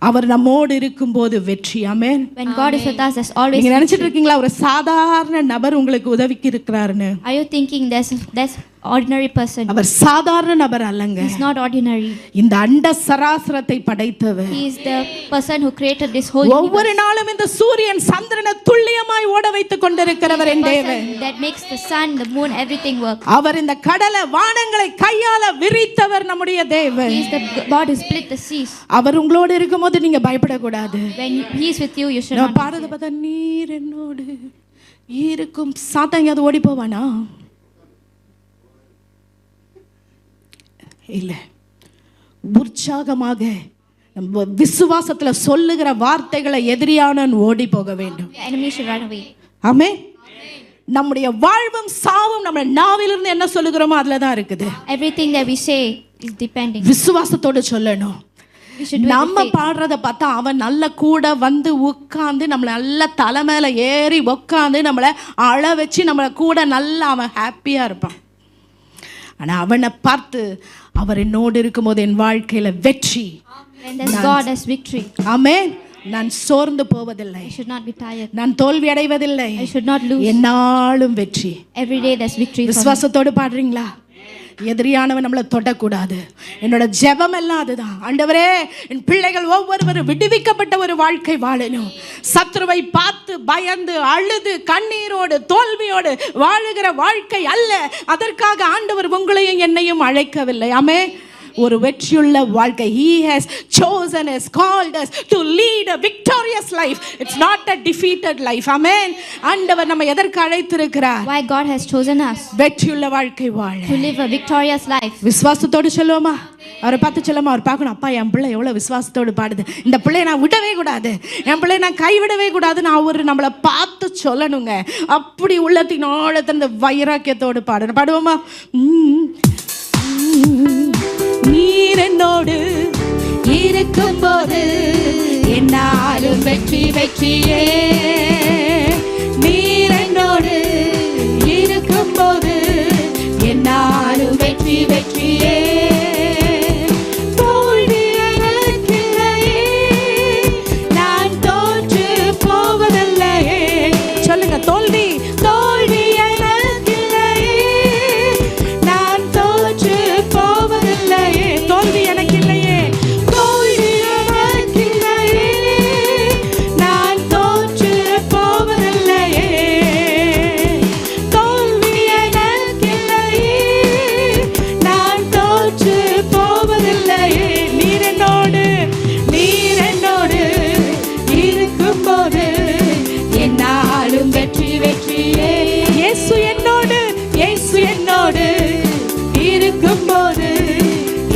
அவர் நம்மோடு இருக்கும்போது வெற்றி. ஆமென். when God is with us, there's always நீங்க நினைச்சிட்டு இருக்கீங்களா ஒரு சாதாரண நபர் உங்களுக்கு உதவிக்கு இருக்கிறாருன்னு? Are you thinking there's ordinary person? அவர் சாதாரண நபர் அல்லங்க. He's not ordinary. இந்த அண்ட சராசரத்தை படைத்தவர். He is the person who created this whole ஒவ்வொரு universe. நாளும் இந்த சூரியன் சந்திரனை துல்லியமாய் ஓட வைத்துக் கொண்டிருக்கிறவர் என் தேவன். Person that makes the sun, the moon, everything work. அவர் இந்த கடலை வானங்களை கையால விரித்தவர் நம்முடைய தேவன். He is the God who split the seas. அவர் உங்களோடு இருக்கும்போது நீங்க பயப்படக்கூடாது. When He is with you, you should நான் not. பாடுறத பார்த்தா நீர் என்னோடு இருக்கும். சாத்தான் அது ஓடி போவானா? இல்ல. உற்சாகமாக நம்ம விசுவாசத்துல சொல்லுகிற வார்த்தைகளை எதிரியானவன் ஓடி போக வேண்டும். The enemy should run away. ஆமென். நம்முடைய வாழ்வும் சாவும் நம்ம நாவிலிருந்து என்ன சொல்லுகிறோமோ அதுல தான் இருக்குது. Everything that we say is depending. விசுவாசத்தோடு சொல்லணும். We should do it with நம்ம faith. பாடுறத பார்த்தா அவன் நல்ல கூட வந்து உட்கார்ந்து நம்மள நல்ல தலை மேல ஏறி உட்கார்ந்து நம்மள அழ வச்சு நம்மள கூட நல்லா அவன் ஹாப்பியா இருப்பான். ஆனா அவனை பார்த்து அவர் என்னோடு இருக்கும்போது என் வாழ்க்கையில வெற்றி. When there's God, there's victory. ஆமென். நான் சோர்ந்து போவதில்லை, I should not be tired. நான் தோல்வி அடைவதில்லை, I should not lose. என்னாலும் வெற்றி. Every day there's victory for me. விசுவாசத்தோடு பாடுறீங்களா? எதிரியானவன் நம்மளை தொடக்கூடாது. என்னோட ஜெபம் எல்லாம் அதுதான். ஆண்டவரே, என் பிள்ளைகள் ஒவ்வொருவரும் விடுவிக்கப்பட்ட ஒரு வாழ்க்கை வாழணும். சத்துருவை பார்த்து பயந்து அழுது கண்ணீரோடு தோல்வியோடு வாழுகிற வாழ்க்கை அல்ல. அதற்காக ஆண்டவர் உங்களையும் என்னையும் அழைக்கவில்லை. ஆமென். ஒரு வெற்றியுள்ள வாழ்க்கை. He has chosen us, called us to lead a victorious life. It's not a defeated life. Amen. ஆண்டவர் நம்ம எதற்கு அழைத்திருக்கிறார்? Why God has chosen us வெற்றியுள்ள வாழ்க்கை வாழ. to live a victorious life. விசுவாசத்தோடு சொல்லுவோமா? அவரை பார்த்து சொல்லுமா? அவர் பார்க்கணும், அப்பா என் பிள்ளை எவ்வளவு விசுவாசத்தோடு பாடுது, இந்த பிள்ளையை நான் விடவே கூடாது, என் பிள்ளையை நான் கைவிடவே கூடாதுன்னு அவர் நம்மளை பார்த்து சொல்லணுங்க. அப்படி உள்ளத்தின் ஆழத்தின் வைராக்கியத்தோடு பாடணும். பாடுவோமா? நீர் என்னோடு இருக்கும்போது என்னாலும் வெற்றி வெற்றியே. நீர் என்னோடு இருக்கும்போது என்னாலும் வெற்றி வெற்றியே. தோல்வி எனக்கில்லையே, நான் தோற்று போவதில்லையே. சொல்லுங்க, தோல்வி தோல்வி எனக்கில்லையே, நான் தோற்று போவதில்லையே. தோல்வி எனக்கு இல்லையே, தோல்வி எனக்கில்லையே, நான் தோற்று போவதில்லையே. தோல்வி எனக்கில்லையே, நான் தோற்று போவதில்லையே. நீர் என்னோடு இருக்கும்போது என்னாலும் வெற்றி வெற்றியே. இயேசு என்னோடு இருக்கும்போது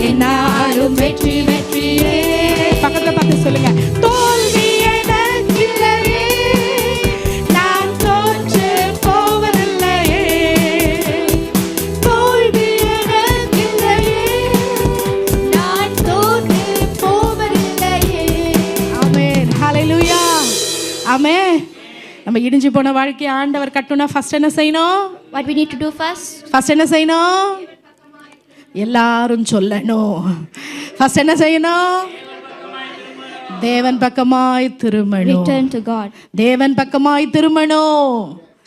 என்னாலும் வெற்றி வெற்றியே. பக்கத்துல பார்த்து சொல்லுங்க, தோல்வி எனக்கில்லையே, நான் தோற்று போவதில்லையே. தோல்வி எனக்கில்லையே, நான் தோற்று போவதில்லையே. ஆமென். ஹல்லேலூயா. ஆமென். நம்ம இடிஞ்சு போன வாழ்க்கையை ஆண்டவர் கட்டணும்னா ஃபர்ஸ்ட் என்ன செய்யணும்? What we need to do first? First என்ன செய்யணும்? எல்லாரும் சொல்லணும். ஃபர்ஸ்ட் என்ன செய்யணும்? தேவன் பக்கமாய் திரும்பணும். Return to God. தேவன் பக்கமாய் திரும்பணும்.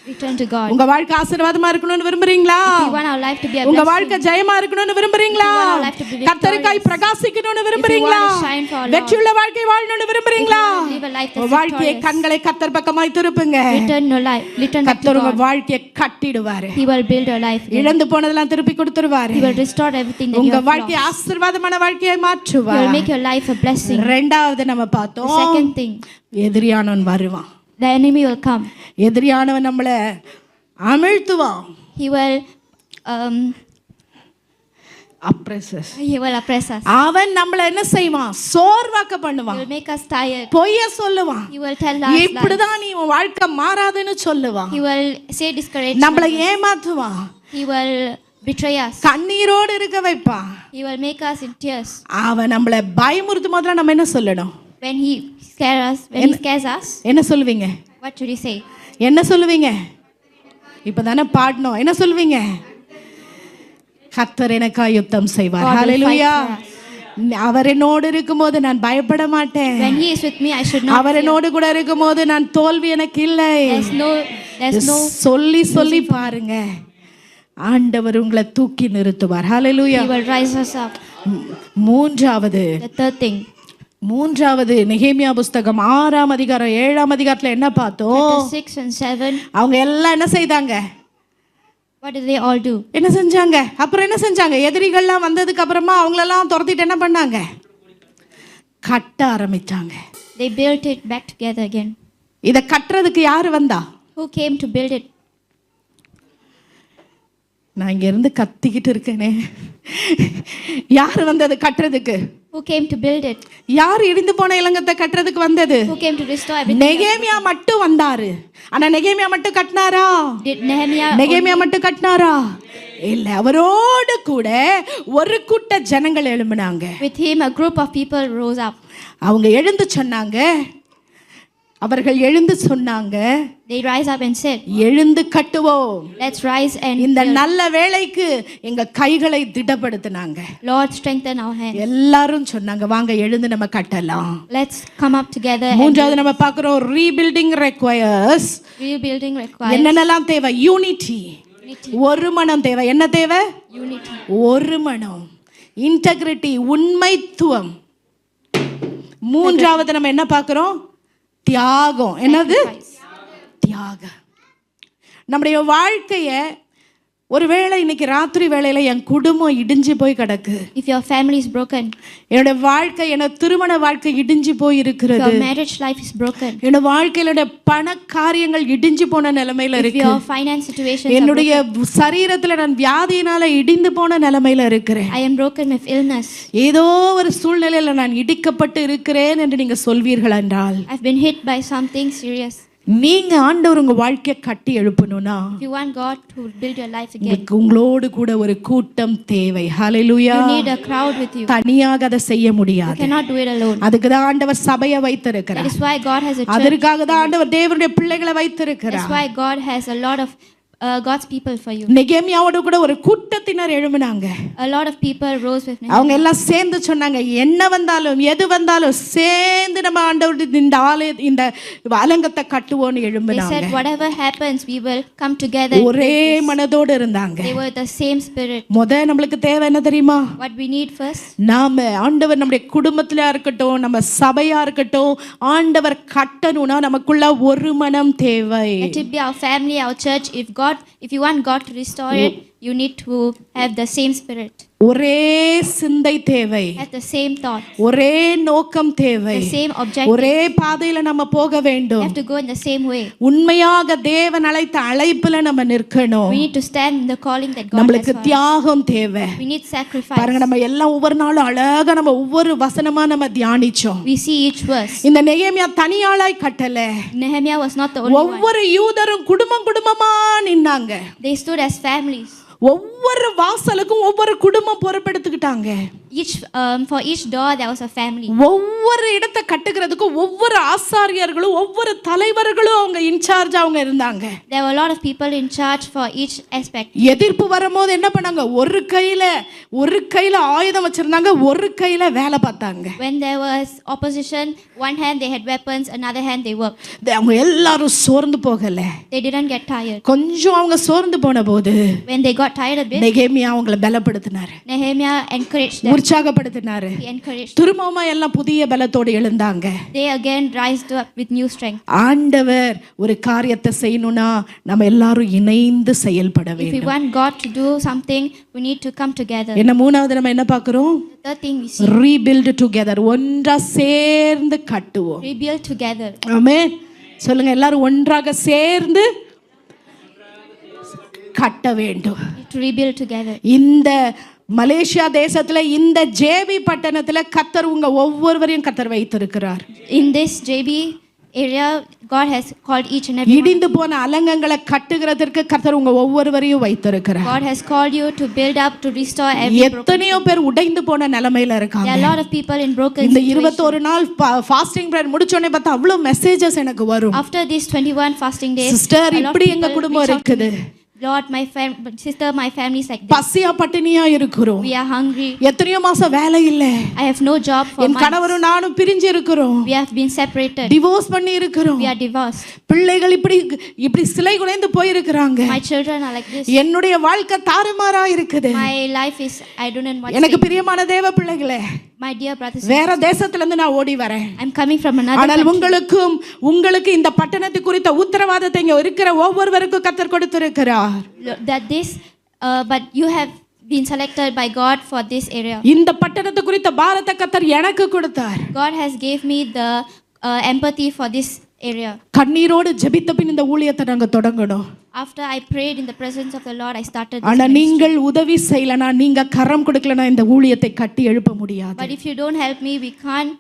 Return to God. உங்க வாழ்க்கை ஆசீர்வாதமா இருக்கணும்னு விரும்புறீங்களா? If you want our life to be a உங்க blessing, வாழ்க்கை ஜெயமா இருக்கணும்னு விரும்புறீங்களா? If you want our life to be victorious, கர்த்தருக்காய் பிரகாசிக்கணும்னு விரும்புறீங்களா? If you want to shine for our Lord, வெற்றியுள்ள வாழ்க்கை வாழணும்னு விரும்புறீங்களா? If you want to live a life that's உங்க வாழ்க்கையை victorious, கண்களை கர்த்தர் பக்கமாய் திருப்புங்க. return your life. Return back to கர்த்தர் உங்க God. வாழ்க்கையை கட்டிடுவாரு. He will build your life again. இழந்து போனதெல்லாம் திருப்பி கொடுத்துருவாரு. He will restore everything that you உங்க have வாழ்க்கையை lost. ஆசீர்வாதமான வாழ்க்கையை He மாற்றுவார். will make your life a blessing. ரெண்டாவது நம்ம The பார்த்தோம், second thing, எதிரியானவன் வருவான். the enemy will come. எதிரியானவன் நம்மளை அமிழ்த்துவான். He will oppress us. அவன் நம்மளை என்ன செய்வான்? சோர்வாக்க He பண்ணுவான். will make us tired. பொய்ய சொல்லுவான். He will tell us lies. இப்படிதான் நீ உன் வாழ்க்கை மாறாதுன்னு சொல்லுவான். He will say discouragement. நம்மளை ஏமாத்துவான். He will betray us. கண்ணீரோடு இருக்க வைப்பான். He will make us in tears. அவன் நம்மளை பயமுறுத்தும் போதுல நம்ம என்ன சொல்லணும்? When he scares us, என்ன சொல்லுவீங்க? what should he say? என்ன சொல்லுவீங்க? இப்பதானே பாடணும். என்ன சொல்லுவீங்க? கர்த்தர் எனக்காய் யுத்தம் செய்வார். God will hallelujah. fight for அவர் என்னோடு இருக்கும்போது நான் பயப்பட மாட்டேன். When he is with me, I should not our fear. என்னோடு கூட இருக்கும்போது நான் தோல்வி எனக்கு இல்லை. There's no சொல்லி சொல்லி பாருங்க, ஆண்டவர் உங்களை தூக்கி நிறுத்துவார். ஹல்லேலூயா. He will rise us up. மூன்றாவது The third thing, நெகேமியா புஸ்தகம் 6ஆம் அதிகாரம் 7ஆம் அதிகாரத்துல என்ன பார்த்தோம்? chapter 6 and 7. அவங்க எல்லாம் என்ன செய்தாங்க? What did they all do? என்ன செஞ்சாங்க? அப்புறம் என்ன செஞ்சாங்க? எதிரிகள்லாம் வந்ததுக்கு அப்புறமா அவங்களெல்லாம் துரத்திட்டு என்ன பண்ணாங்க? கட்ட ஆரம்பிச்சாங்க. They built it back together again. இத கட்டுறதுக்கு யாரு வந்தா? Who came to build it? நான் இங்க இருந்து கத்திக்கிட்டு இருக்கேனே. யாரு வந்தது கட்டுறதுக்கு? Who came to build it? யார் இடிந்து போன இலங்கத்தை கட்டுறதுக்கு வந்தது? Who came to restore everything? நெகேமியா மட்டும் வந்தாரு. ஆனா நெகேமியா மட்டும் கட்டினாரா? Did Nehemiah நெகேமியா மட்டும் கட்டினாரா? இல்ல, அவரோடு கூட ஒரு கூட்ட ஜனங்கள் எழும்பினாங்க. With him, a group of people rose up. அவங்க எழுந்து சொன்னாங்க, அவர்கள் எழுந்து சொன்னாங்க, They rise up and said, எழுந்து கட்டுவோம். let's rise and இந்த build. நல்ல வேளைக்கு எங்க கைகளை திடப்படுத்தினாங்க. Lord, strengthen our hands. எல்லாரும் சொன்னாங்க, வாங்க எழுந்து நம்ம கட்டலாம். Let's come up together. And மூன்றாவது நம்ம பார்க்கிறோம், ரீபில்டிங் ரெக்வயர்ஸ். rebuilding requires என்னென்னலாம் தேவை? யூனிட்டி, ஒரு மனம் தேவை. என்ன தேவை? unity. ஒரு மனம், இன்டெகிரிட்டி, உண்மைத்துவம். மூன்றாவது நம்ம என்ன பார்க்கிறோம்? தியாகம். என்னது? தியாகம். நம்முடைய வாழ்க்கைய ஒருவேளை இன்னைக்கு ராத்திரி வேளையில என் குடும்பம் இடிஞ்சு போய் கிடக்கு, If your family is broken, என்னோட வாழ்க்கை, என்னோட திருமண வாழ்க்கை இடிஞ்சு போய் if இருக்கிறது, your marriage life is broken, என்னோட வாழ்க்கையில பண காரியங்கள் இடிஞ்சு போன நிலைமையில if இருக்கு, your finance situations are என்னுடைய broken, சரீரத்துல நான் வியாதியினால இடிந்து போன நிலைமையில இருக்கிறேன், I am broken with illness, ஏதோ ஒரு சூழ்நிலையில நான் இடிக்கப்பட்டு இருக்கிறேன் என்று நீங்க சொல்வீர்கள் என்றால், I've been hit by something serious. நீங்க ஆண்டவர் உங்க வாழ்க்கையை கட்டி எழுப்பணும்னா If you want God to build your life again, உங்களுக்கு உங்களோடு கூட ஒரு கூட்டம் தேவை. ஹalleluya. you need a crowd with you. தனியாக அதை செய்ய You முடியாது. cannot do it alone. அதுக்கு தான் ஆண்டவர் சபையை That வைத்திருக்கிறார். is why God has a church. அதற்காக தான் ஆண்டவர் தேவனுடைய பிள்ளைகளை That's வைத்திருக்கிறார். why God has a lot of God's people for you. நெகேமியாவோட கூட ஒரு கூட்டத்தினர் எழும்பினாங்க. A lot of people rose with Nehemiah. அவங்க எல்லாம் சேர்ந்து சொன்னாங்க, என்ன வந்தாலும் எது வந்தாலும் சேர்ந்து நம்ம ஆண்டவருடைய இந்த இந்த அலங்கத்தை கட்டுவோம்னு They எழும்பினாங்க. said, whatever happens, we will come together. and ஒரே build this." மனதோடு இருந்தாங்க. They were the same spirit. நம்மளுக்கு தேவை என்ன தெரியுமா? What we need first, நாம ஆண்டவர் நம்முடைய குடும்பத்திலயா இருக்கட்டும், நம்ம சபையா இருக்கட்டும், ஆண்டவர் கட்டணும்னா நமக்குள்ள ஒரு மனம் தேவை. let it be our family, our church. If you want God to restore it, you need to have the same spirit, ஒரே சிந்தை தேவை, have the same thought, ஒரே நோக்கம் தேவை, the same objective. ஒரே பாதையில நம்ம போக You வேண்டும். have to go in the same way. உண்மையாக தேவன் அழைத்த அழைப்புல நம்ம நிற்கணும். We need to stand in the calling that God has நம்மளுக்கு for us. தியாகம் தேவை. We need sacrifice. பாருங்க, நம்ம எல்லாம் ஒவ்வொரு நாளும் அழகா நம்ம ஒவ்வொரு வசனமா நம்ம தியானிச்சோம். We see each verse. இந்த நெகேமியா தனியாளாய் கட்டல, Nehemiah was not the only one. ஒவ்வொரு யூதரும் குடும்பமா நின்னாங்க. They stood as families. ஒவ்வொரு வாசலுக்கும் ஒவ்வொரு குடும்பம் பொறுப்பெடுத்துக்கிட்டாங்க. For each door there was a family. ஒவ்வொரு இடத்தை கட்டுகிறதுக்கு ஒவ்வொரு ஆசாரியர்களும் ஒவ்வொரு தலைவர்களும் அவங்க இன்சார்ஜ் அவங்க இருந்தாங்க. There were a lot of people in charge for each aspect. எதிர்ப்பு வரும்போது என்ன பண்ணாங்க? ஒரு கையில ஆயுதம் வச்சிருந்தாங்க, ஒரு கையில வேலை பார்த்தாங்க. When there was opposition, one hand they had weapons, another hand they worked. அவங்க எல்லாரும் சோர்ந்து போகல. They didn't get tired. கொஞ்சம் அவங்க சோர்ந்து போன போது When they got tired a bit, நெகேமியா அவங்களை பலப்படுத்தினாரு, Nehemiah encouraged them. உற்சாகப்படுத்தினாரு. He encouraged. திரும்பவும் எல்லாம் புதிய பலத்தோடு எழுந்தாங்க. They again rised up with new strength. ஆண்டவர் ஒரு காரியத்தை செய்யணும்னா நம்ம எல்லாரும் இணைந்து செயல்பட If we வேண்டும். want God to do something, we need to come together. என்ன மூணாவது நம்ம என்ன பார்க்கிறோம்? The third thing we see, rebuild together, ஒன்றா சேர்ந்து கட்டுவோம். rebuild together. ஆமென். சொல்லுங்க, எல்லாரும் ஒன்றாக சேர்ந்து கட்ட வேண்டும். To rebuild together. இந்த மலேசியா தேசத்துல, இந்த ஜேபி பட்டணத்துல கர்த்தர் உங்க ஒவ்வொருவரையும் கர்த்தர் வைத்திருக்கிறார். In this JB area, God has called each and every one. இடிந்து போன அலங்கங்களை கட்டுகிறதற்கு கர்த்தர் உங்க ஒவ்வொருவரையும் வைத்திருக்கிறார். God has called you to build up, to restore every broken. எத்தனையோ பேர் உடைந்து போன நிலைமையில There are இருக்காங்க. a lot of people in broken இந்த situations. 21 நாள் ஃபாஸ்டிங் பிரேயர் முடிச்ச உடனே பார்த்தா அவ்வளவு மெசேजेस எனக்கு வரும். After these 21 fasting days, sister, a lot of இப்படி எங்க people குடும்பம் reach out to இருக்குது. me. Lord, sister, my family is like this. பசியா பட்டினியா இருக்கிறோம். We are hungry. எத்தனையோ மாசம் வேலை இல்ல. I have no job for N months. கணவரும் நானும் பிரிஞ்சு இருக்கிறோம். We have been separated. Divorce பண்ணி இருக்கிறோம். We are divorced. பிள்ளைகள் இப்படி சிலை குலைந்து போய் இருக்கிறாங்க. My children are like this. என்னுடைய வாழ்க்கை தாறுமாறா இருக்குது. My life is, I don't know what to எனக்கு say. பிரியமான தேவ பிள்ளைகளே, My dear brothers, வேற தேசத்துல இருந்து நான் ஓடி வரேன். I'm coming from another ஆனால் country. உங்களுக்கு இந்த பட்டணத்தை குறித்த உத்தரவாதத்தை இங்க இருக்கிற ஒவ்வொருவருக்கும் கர்த்தர் கொடுத்திருக்கிறார். That this, but you have been selected by God for this area. இந்த பட்டணத்தை குறித்த பாரத்தை கர்த்தர் எனக்கு கொடுத்தார். God has gave me the empathy for this area. கண்ணீரோடு ஜெபித்த பின் இந்த ஊழியத்தை நாங்க தொடங்கணும். After I prayed in the presence of the Lord, I started this ஆனா ministry. நீங்கள் உதவி செய்யலனா, நீங்க கரம் கொடுக்கலனா இந்த ஊழியத்தை கட்டி எழுப்ப முடியாது. But if you don't help me, we can't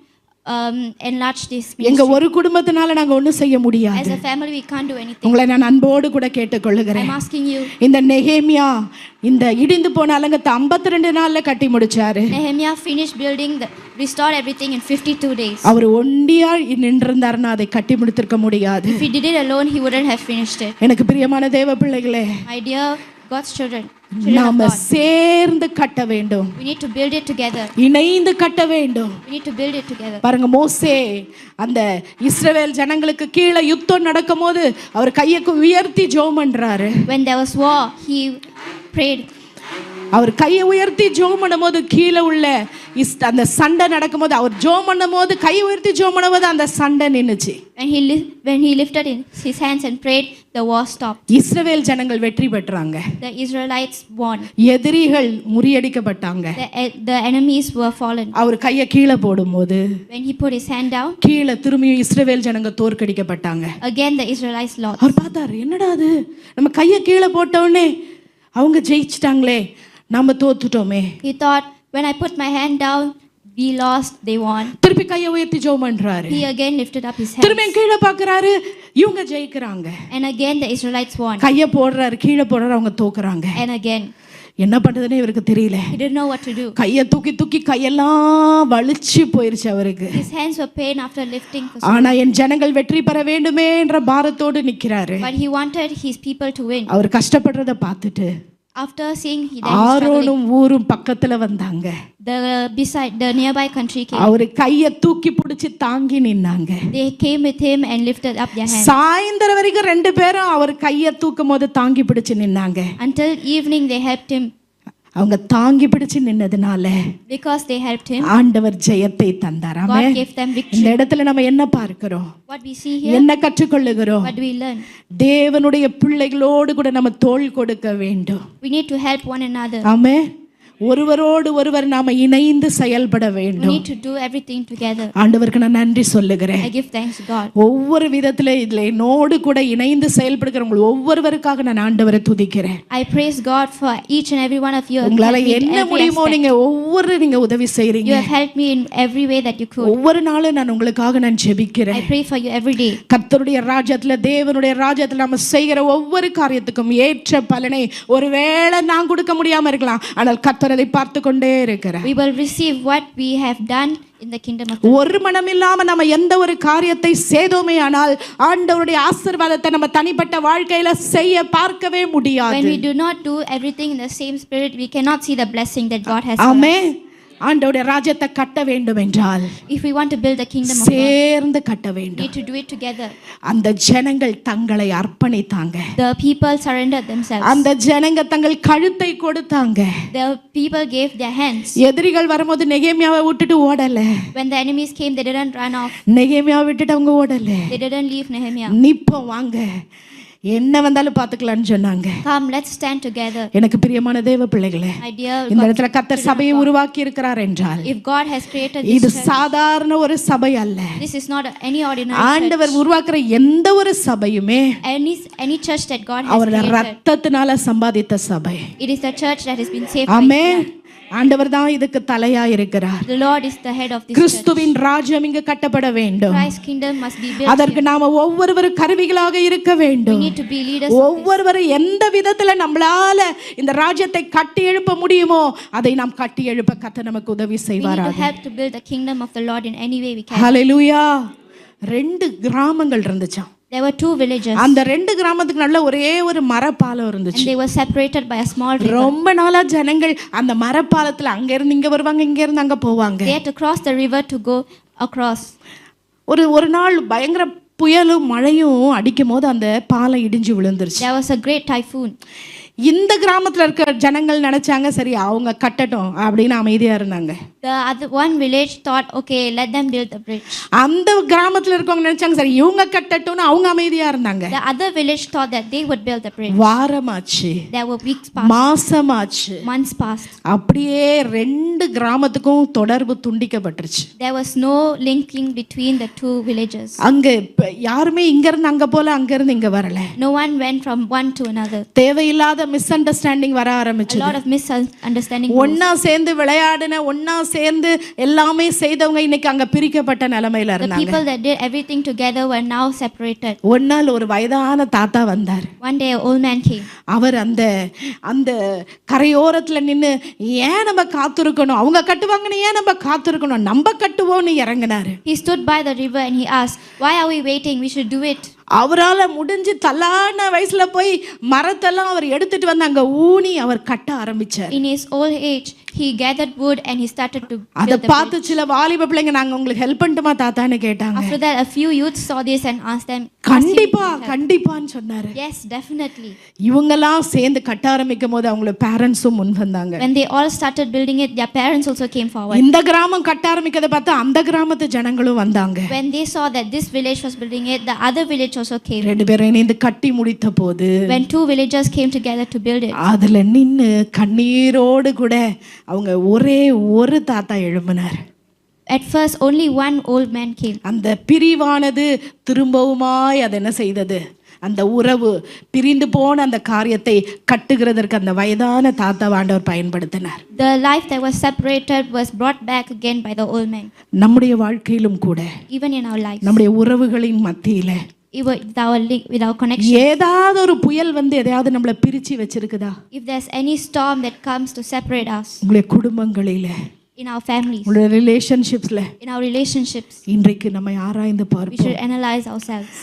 enlarge this எங்க ministry. ஒரு குடும்பத்தினால நாங்க ஒண்ணும் செய்ய முடியாது. As a family, we can't do anything. உங்களை நான் அன்போடு கூட கேட்டுக்கொள்ளுகிறேன். I'm asking you. இந்த நெகேமியா இந்த இடிந்து போன அலங்கத்தை 52 நாள்ல கட்டி முடிச்சாரு. Nehemiah finished building, restored everything in 52 days. அவர் ஒண்டியா நின்றிருந்தாருன்னா அதை கட்டி முடித்திருக்க முடியாது. If he did it alone, he wouldn't have finished it. எனக்கு பிரியமான தேவ பிள்ளைகளே, My dear God's children of நாம God, சேர்ந்து கட்ட வேண்டும். we need to build it together. இணைந்து கட்ட வேண்டும். We need to build it together. பாருங்க, மோசே அந்த இஸ்ரவேல் ஜனங்களுக்கு கீழே யுத்தம் நடக்கும்போது அவர் கையை உயர்த்தி ஜெபம் பண்றாரு. When there was war, he prayed. அவர் கையை உயர்த்தி ஜெபம் பண்ணும்போது கீழே உள்ள அந்த சண்டை நடக்கும்போது அவர் ஜெபம் பண்ணும்போது கையை உயர்த்தி ஜெபம் பண்ணும்போது அந்த சண்டை நின்னுச்சு. When he lifted his hands and prayed, the war stopped. இஸ்ரவேல் ஜனங்கள் வெற்றி பெற்றாங்க. The Israelites won. எதிரிகள் முறியடிக்கப்பட்டாங்க. The enemies were fallen. அவர் கையை கீழே போடும்போது When he put his hand down, கீழே திரும்பியும் இஸ்ரவேல் ஜனங்க தோற்கடிக்கப்பட்டாங்க. again the Israelites lost. அவர் பார்த்தாரு, என்னடா அது, நம்ம கையை கீழே போட்ட உடனே அவங்க ஜெயிச்சிட்டாங்களே, நம்ம தோத்துட்டோமே. He thought, when I put my hand down, we lost, they won. திருப்பி கையை உயர்த்தி ஜெபம் பண்றாரு. He again lifted up his hands. திரும்பி கீழே பார்க்கறாரு, இவங்க ஜெயிக்கறாங்க. And again the Israelites won. கையை போடுறாரு, கீழே போடுறாரு, அவங்க தோக்குறாங்க. And again என்ன பண்றதுனே இவருக்கு தெரியல. he didn't know what to do. கையை தூக்கி தூக்கி கையெல்லாம் வலிச்சு போயிருச்சு அவருக்கு. His hands were pain after lifting. ஆனா என் ஜனங்கள் வெற்றி பெற வேண்டுமே என்ற பாரத்தோடு நிக்கிறாரு. But he wanted his people to win. அவர் கஷ்டப்படுறத பார்த்துட்டு After seeing ஆரோனும் ஊரும் பக்கத்துல வந்தாங்க. the nearby country came. அவரு கையை தூக்கி பிடிச்சு தாங்கி நின்னாங்க. They came with him and lifted up their hands. சாயந்தரம் வரைக்கும் ரெண்டு பேரும் அவர் கையை தூக்கும் போது தாங்கி பிடிச்சு நின்னாங்க. Until evening they helped him. அவங்க தாங்கி பிடிச்சு நின்னதுனால Because they helped him, ஆண்டவர் ஜெயத்தை தந்தார். God ஆமென். gave them victory. இந்த இடத்துல நம்ம என்ன பார்க்கிறோம், What we see here, என்ன கற்றுக்கொள்ளுகிறோம்? what do we learn? தேவனுடைய பிள்ளைகளோடு கூட நம்ம தோள் கொடுக்க வேண்டும். We need to help one another. ஆமென். ஒருவரோடு ஒருவர் நாம இணைந்து செயல்பட We வேண்டும். need to do everything together. ஆண்டவருக்கு நான் நன்றி சொல்லுகிறேன். I give thanks to God. ஒவ்வொரு விதத்துல இதுல என்னோடு கூட இணைந்து செயல்படுகிறவங்க ஒவ்வொருவருக்காக நான் ஆண்டவரை துதிக்கிறேன். I praise God for each and every one of you. உங்களால Helped me in என்ன every முடியுமோ aspect. நீங்க உதவி செய்றீங்க. You have helped me in every way that you could. ஒவ்வொரு நாளும் நான் உங்களுக்காக நான் I ஜெபிக்கிறேன். pray for you every day. கர்த்தருடைய ராஜ்யத்துல தேவனுடைய ராஜ்யத்துல நம்ம செய்கிற ஒவ்வொரு காரியத்துக்கும் ஏற்ற பலனை ஒருவேளை நான் கொடுக்க முடியாம இருக்கலாம், ஆனால் கர்த்தர் அதை பார்த்து கொண்டே இருக்கிறார். We will receive what we have done in the kingdom of God. ஒரு மனம் இல்லாம நம்ம எந்த ஒரு காரியத்தை செய்தோமே ஆனால் ஆண்டவருடைய ஆசீர்வாதத்தை நம்ம தனிப்பட்ட வாழ்க்கையில செய்ய பார்க்கவே முடியாது. When we do not do everything in the same spirit, we cannot see the blessing that God has for us. ஆமென். ஆண்டவருடைய ராஜ்யத்தை கட்ட வேண்டும் என்றால் If we want to build the kingdom of God, சேர்ந்து கட்ட we வேண்டும். need to do it together. அந்த ஜனங்கள் தங்களை அர்ப்பணித்தாங்க. The people surrendered themselves. அந்த ஜனங்க தங்கள் கழுத்தை கொடுத்தாங்க. The people gave their hands. எதிரிகள் வரும்போது நெகேமியாவை விட்டுட்டு ஓடல. When the enemies came, they didn't run off. நெகேமியாவை விட்டுட்டு அவங்க ஓடல. They didn't leave Nehemiah. Nippo வாங்க, என்ன வந்தாலும் பாத்துக்கலாம்னு சொன்னாங்க. Come, let's stand together. எனக்கு பிரியமான தேவ பிள்ளைகளே, My dear இந்த God, இடத்துல கர்த்தர் சபையை உருவாக்கி இருக்கிறார் என்றால் if God has created இது this church, சாதாரண ஒரு சபை அல்ல. this is not any ordinary church. ஆண்டவர் உருவாக்குற எந்த ஒரு சபையுமே Any church that God has அவருடைய created, ரத்தத்தினால சம்பாதித்த சபை. it is the church that has been saved by amen. blood. ஆண்டவர் தான் இதுக்கு தலையா இருக்கிறார். The Lord is the head of this church. கிறிஸ்துவின் ராஜ்யம் இங்கு கட்டப்பட வேண்டும். Christ's kingdom must be built அதற்கு here. நாம ஒவ்வொருவரும் கருவிகளாக இருக்க We வேண்டும். need to be leaders of this. ஒவ்வொருவரும் எந்த விதத்துல நம்மளால இந்த ராஜ்யத்தை கட்டி எழுப்ப முடியுமோ அதை நாம் கட்டி எழுப்ப கர்த்தர் நமக்கு உதவி We need to செய்வாராக. help to build the kingdom of the Lord in any way we can. ஹalleluya. 2 கிராமங்கள் இருந்துச்சாம். There were 2 villages, அந்த 2 கிராமத்துக்கு நல்ல ஒரே ஒரு மரப்பாலம் and இருந்துச்சு. they were separated by a small river. ரொம்ப நாளா ஜனங்கள் அந்த மரப்பாலத்துல அங்க இருந்து இங்க வருவாங்க, இங்க இருந்து அங்க போவாங்க. They had to cross the river to go across. ஒரு நாள் பயங்கர புயலும் மழையும் அடிக்கும் போது அந்த பாலம் இடிஞ்சு விழுந்துருச்சு. There was a great typhoon. இந்த கிராமத்துல இருக்க ஜனங்கள் நினைச்சாங்க சரி அவங்க கட்டட்டும் அப்படின்னு அமைதியா இருந்தாங்க. The other one village thought, okay, let them build the bridge. அந்த கிராமத்துல இருக்கவங்க நினைச்சாங்க சரி இவங்க கட்டட்டும்னு அவங்க அமைதியா இருந்தாங்க. The other village thought that they would build the bridge. வாரமாச்சு, There were weeks passed, மாசமாச்சு, months passed. அப்படியே 2 கிராமத்துக்கும் தொடர்பு துண்டிக்கப்பட்டுருச்சு. There was no linking between the 2 villages. அங்க யாருமே இங்க இருந்து அங்க போல, அங்க இருந்து இங்க வரல. No one went from one to another. தேவையில்லாத தேவையில்லாத மிஸ் அண்டர்ஸ்டாண்டிங் வர A ஆரம்பிச்சது. lot of misunderstanding. rose. ஒன்னா சேர்ந்து விளையாடின, ஒன்னா சேர்ந்து எல்லாமே செய்தவங்க இன்னைக்கு அங்க பிரிக்கப்பட்ட நிலைமையில The இருந்தாங்க. people that did everything together were now separated. ஒரு நாள் ஒரு வயதான தாத்தா வந்தார். One day, an old man came. அவர் அந்த அந்த கரையோரத்துல நின்னு ஏன் நம்ம காத்திருக்கணும், அவங்க கட்டுவாங்கன்னு ஏன் நம்ம காத்திருக்கணும், நம்ம கட்டுவோம்னு இறங்கினாரு. He stood by the river and he asked, "Why are we waiting? We should do it." அவரால் முடிஞ்சு தள்ளான வயசுல போய் மரத்தெல்லாம் அவர் எடுத்துட்டு வந்து அங்க ஊனி அவர் கட்ட ஆரம்பிச்சார். In his old age, he gathered wood and he started to அதை build the பார்த்து சில வாலிப பிள்ளைங்க நாங்க உங்களுக்கு ஹெல்ப் பண்ணட்டுமா தாத்தான்னு கேட்டாங்க. After that, a few youths saw this and asked him, கண்டிப்பா கண்டிப்பான்னு சொன்னாரு. "Yes, definitely." இவங்கெல்லாம் சேர்ந்து கட்ட ஆரம்பிக்கும் போது அவங்களோட பேரண்ட்ஸும் முன் வந்தாங்க. When they all started building it, their parents also came forward. இந்த கிராமம் கட்ட ஆரம்பிக்கிறத பார்த்து அந்த கிராமத்து ஜனங்களும் வந்தாங்க. When they saw that this village was building it, the other village also came. ரெண்டு பேரும் இணைந்து கட்டி முடித்த போது When two villagers came together to build it, அதுல நின்னு கண்ணீரோடு கூட அவங்க ஒரே ஒரு தாத்தா எழும்பினார். at first only one old man came. அந்த பிரிவானது திரும்பவுமாய் அது என்ன செய்தது, அந்த உறவு பிரிந்து போன அந்த காரியத்தை கட்டுகிறதற்கு அந்த வயதான தாத்தா ஆண்டவர் பயன்படுத்தினார். The life that was separated was brought back again by the old man. நம்முடைய வாழ்க்கையிலும் கூட Even in our lives, நம்முடைய உறவுகளின் மத்தியில even with our link, with our connection, ஏதாவது ஒரு புயல் வந்து எதையாவது நம்மளை பிரிச்சு வச்சிருக்குதா? if there's any storm that comes to separate us உங்களுடைய குடும்பங்களில, in our families, உங்களுடைய ரிலேஷன்ஷிப்ஸ்ல in our relationships, இன்றைக்கு நம்ம ஆராய்ந்து we பார்ப்போம். should analyze ourselves.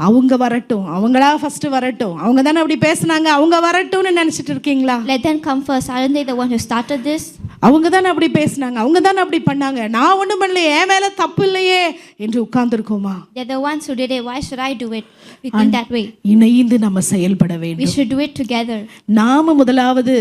அவங்க வரட்டும், அவங்களா ஃபர்ஸ்ட் வரட்டும், அவங்க தானே அப்படி பேசுனாங்க, அவங்க வரட்டும்னு நினைச்சிட்டு இருக்கீங்களா? Let them come first. Aren't they the one who started this? அவங்க தானே அப்படி பேசுனாங்க, அவங்க தானே அப்படி பண்ணாங்க, நான் ஒண்ணும் பண்ணல, என் மேல தப்பு இல்லையே என்று உட்கார்ந்துருக்கோமா? They're the ones who did it. Why should I do it? We think that way. இணைந்து நம்ம செயல்பட We வேண்டும். should do it together. முதலாவது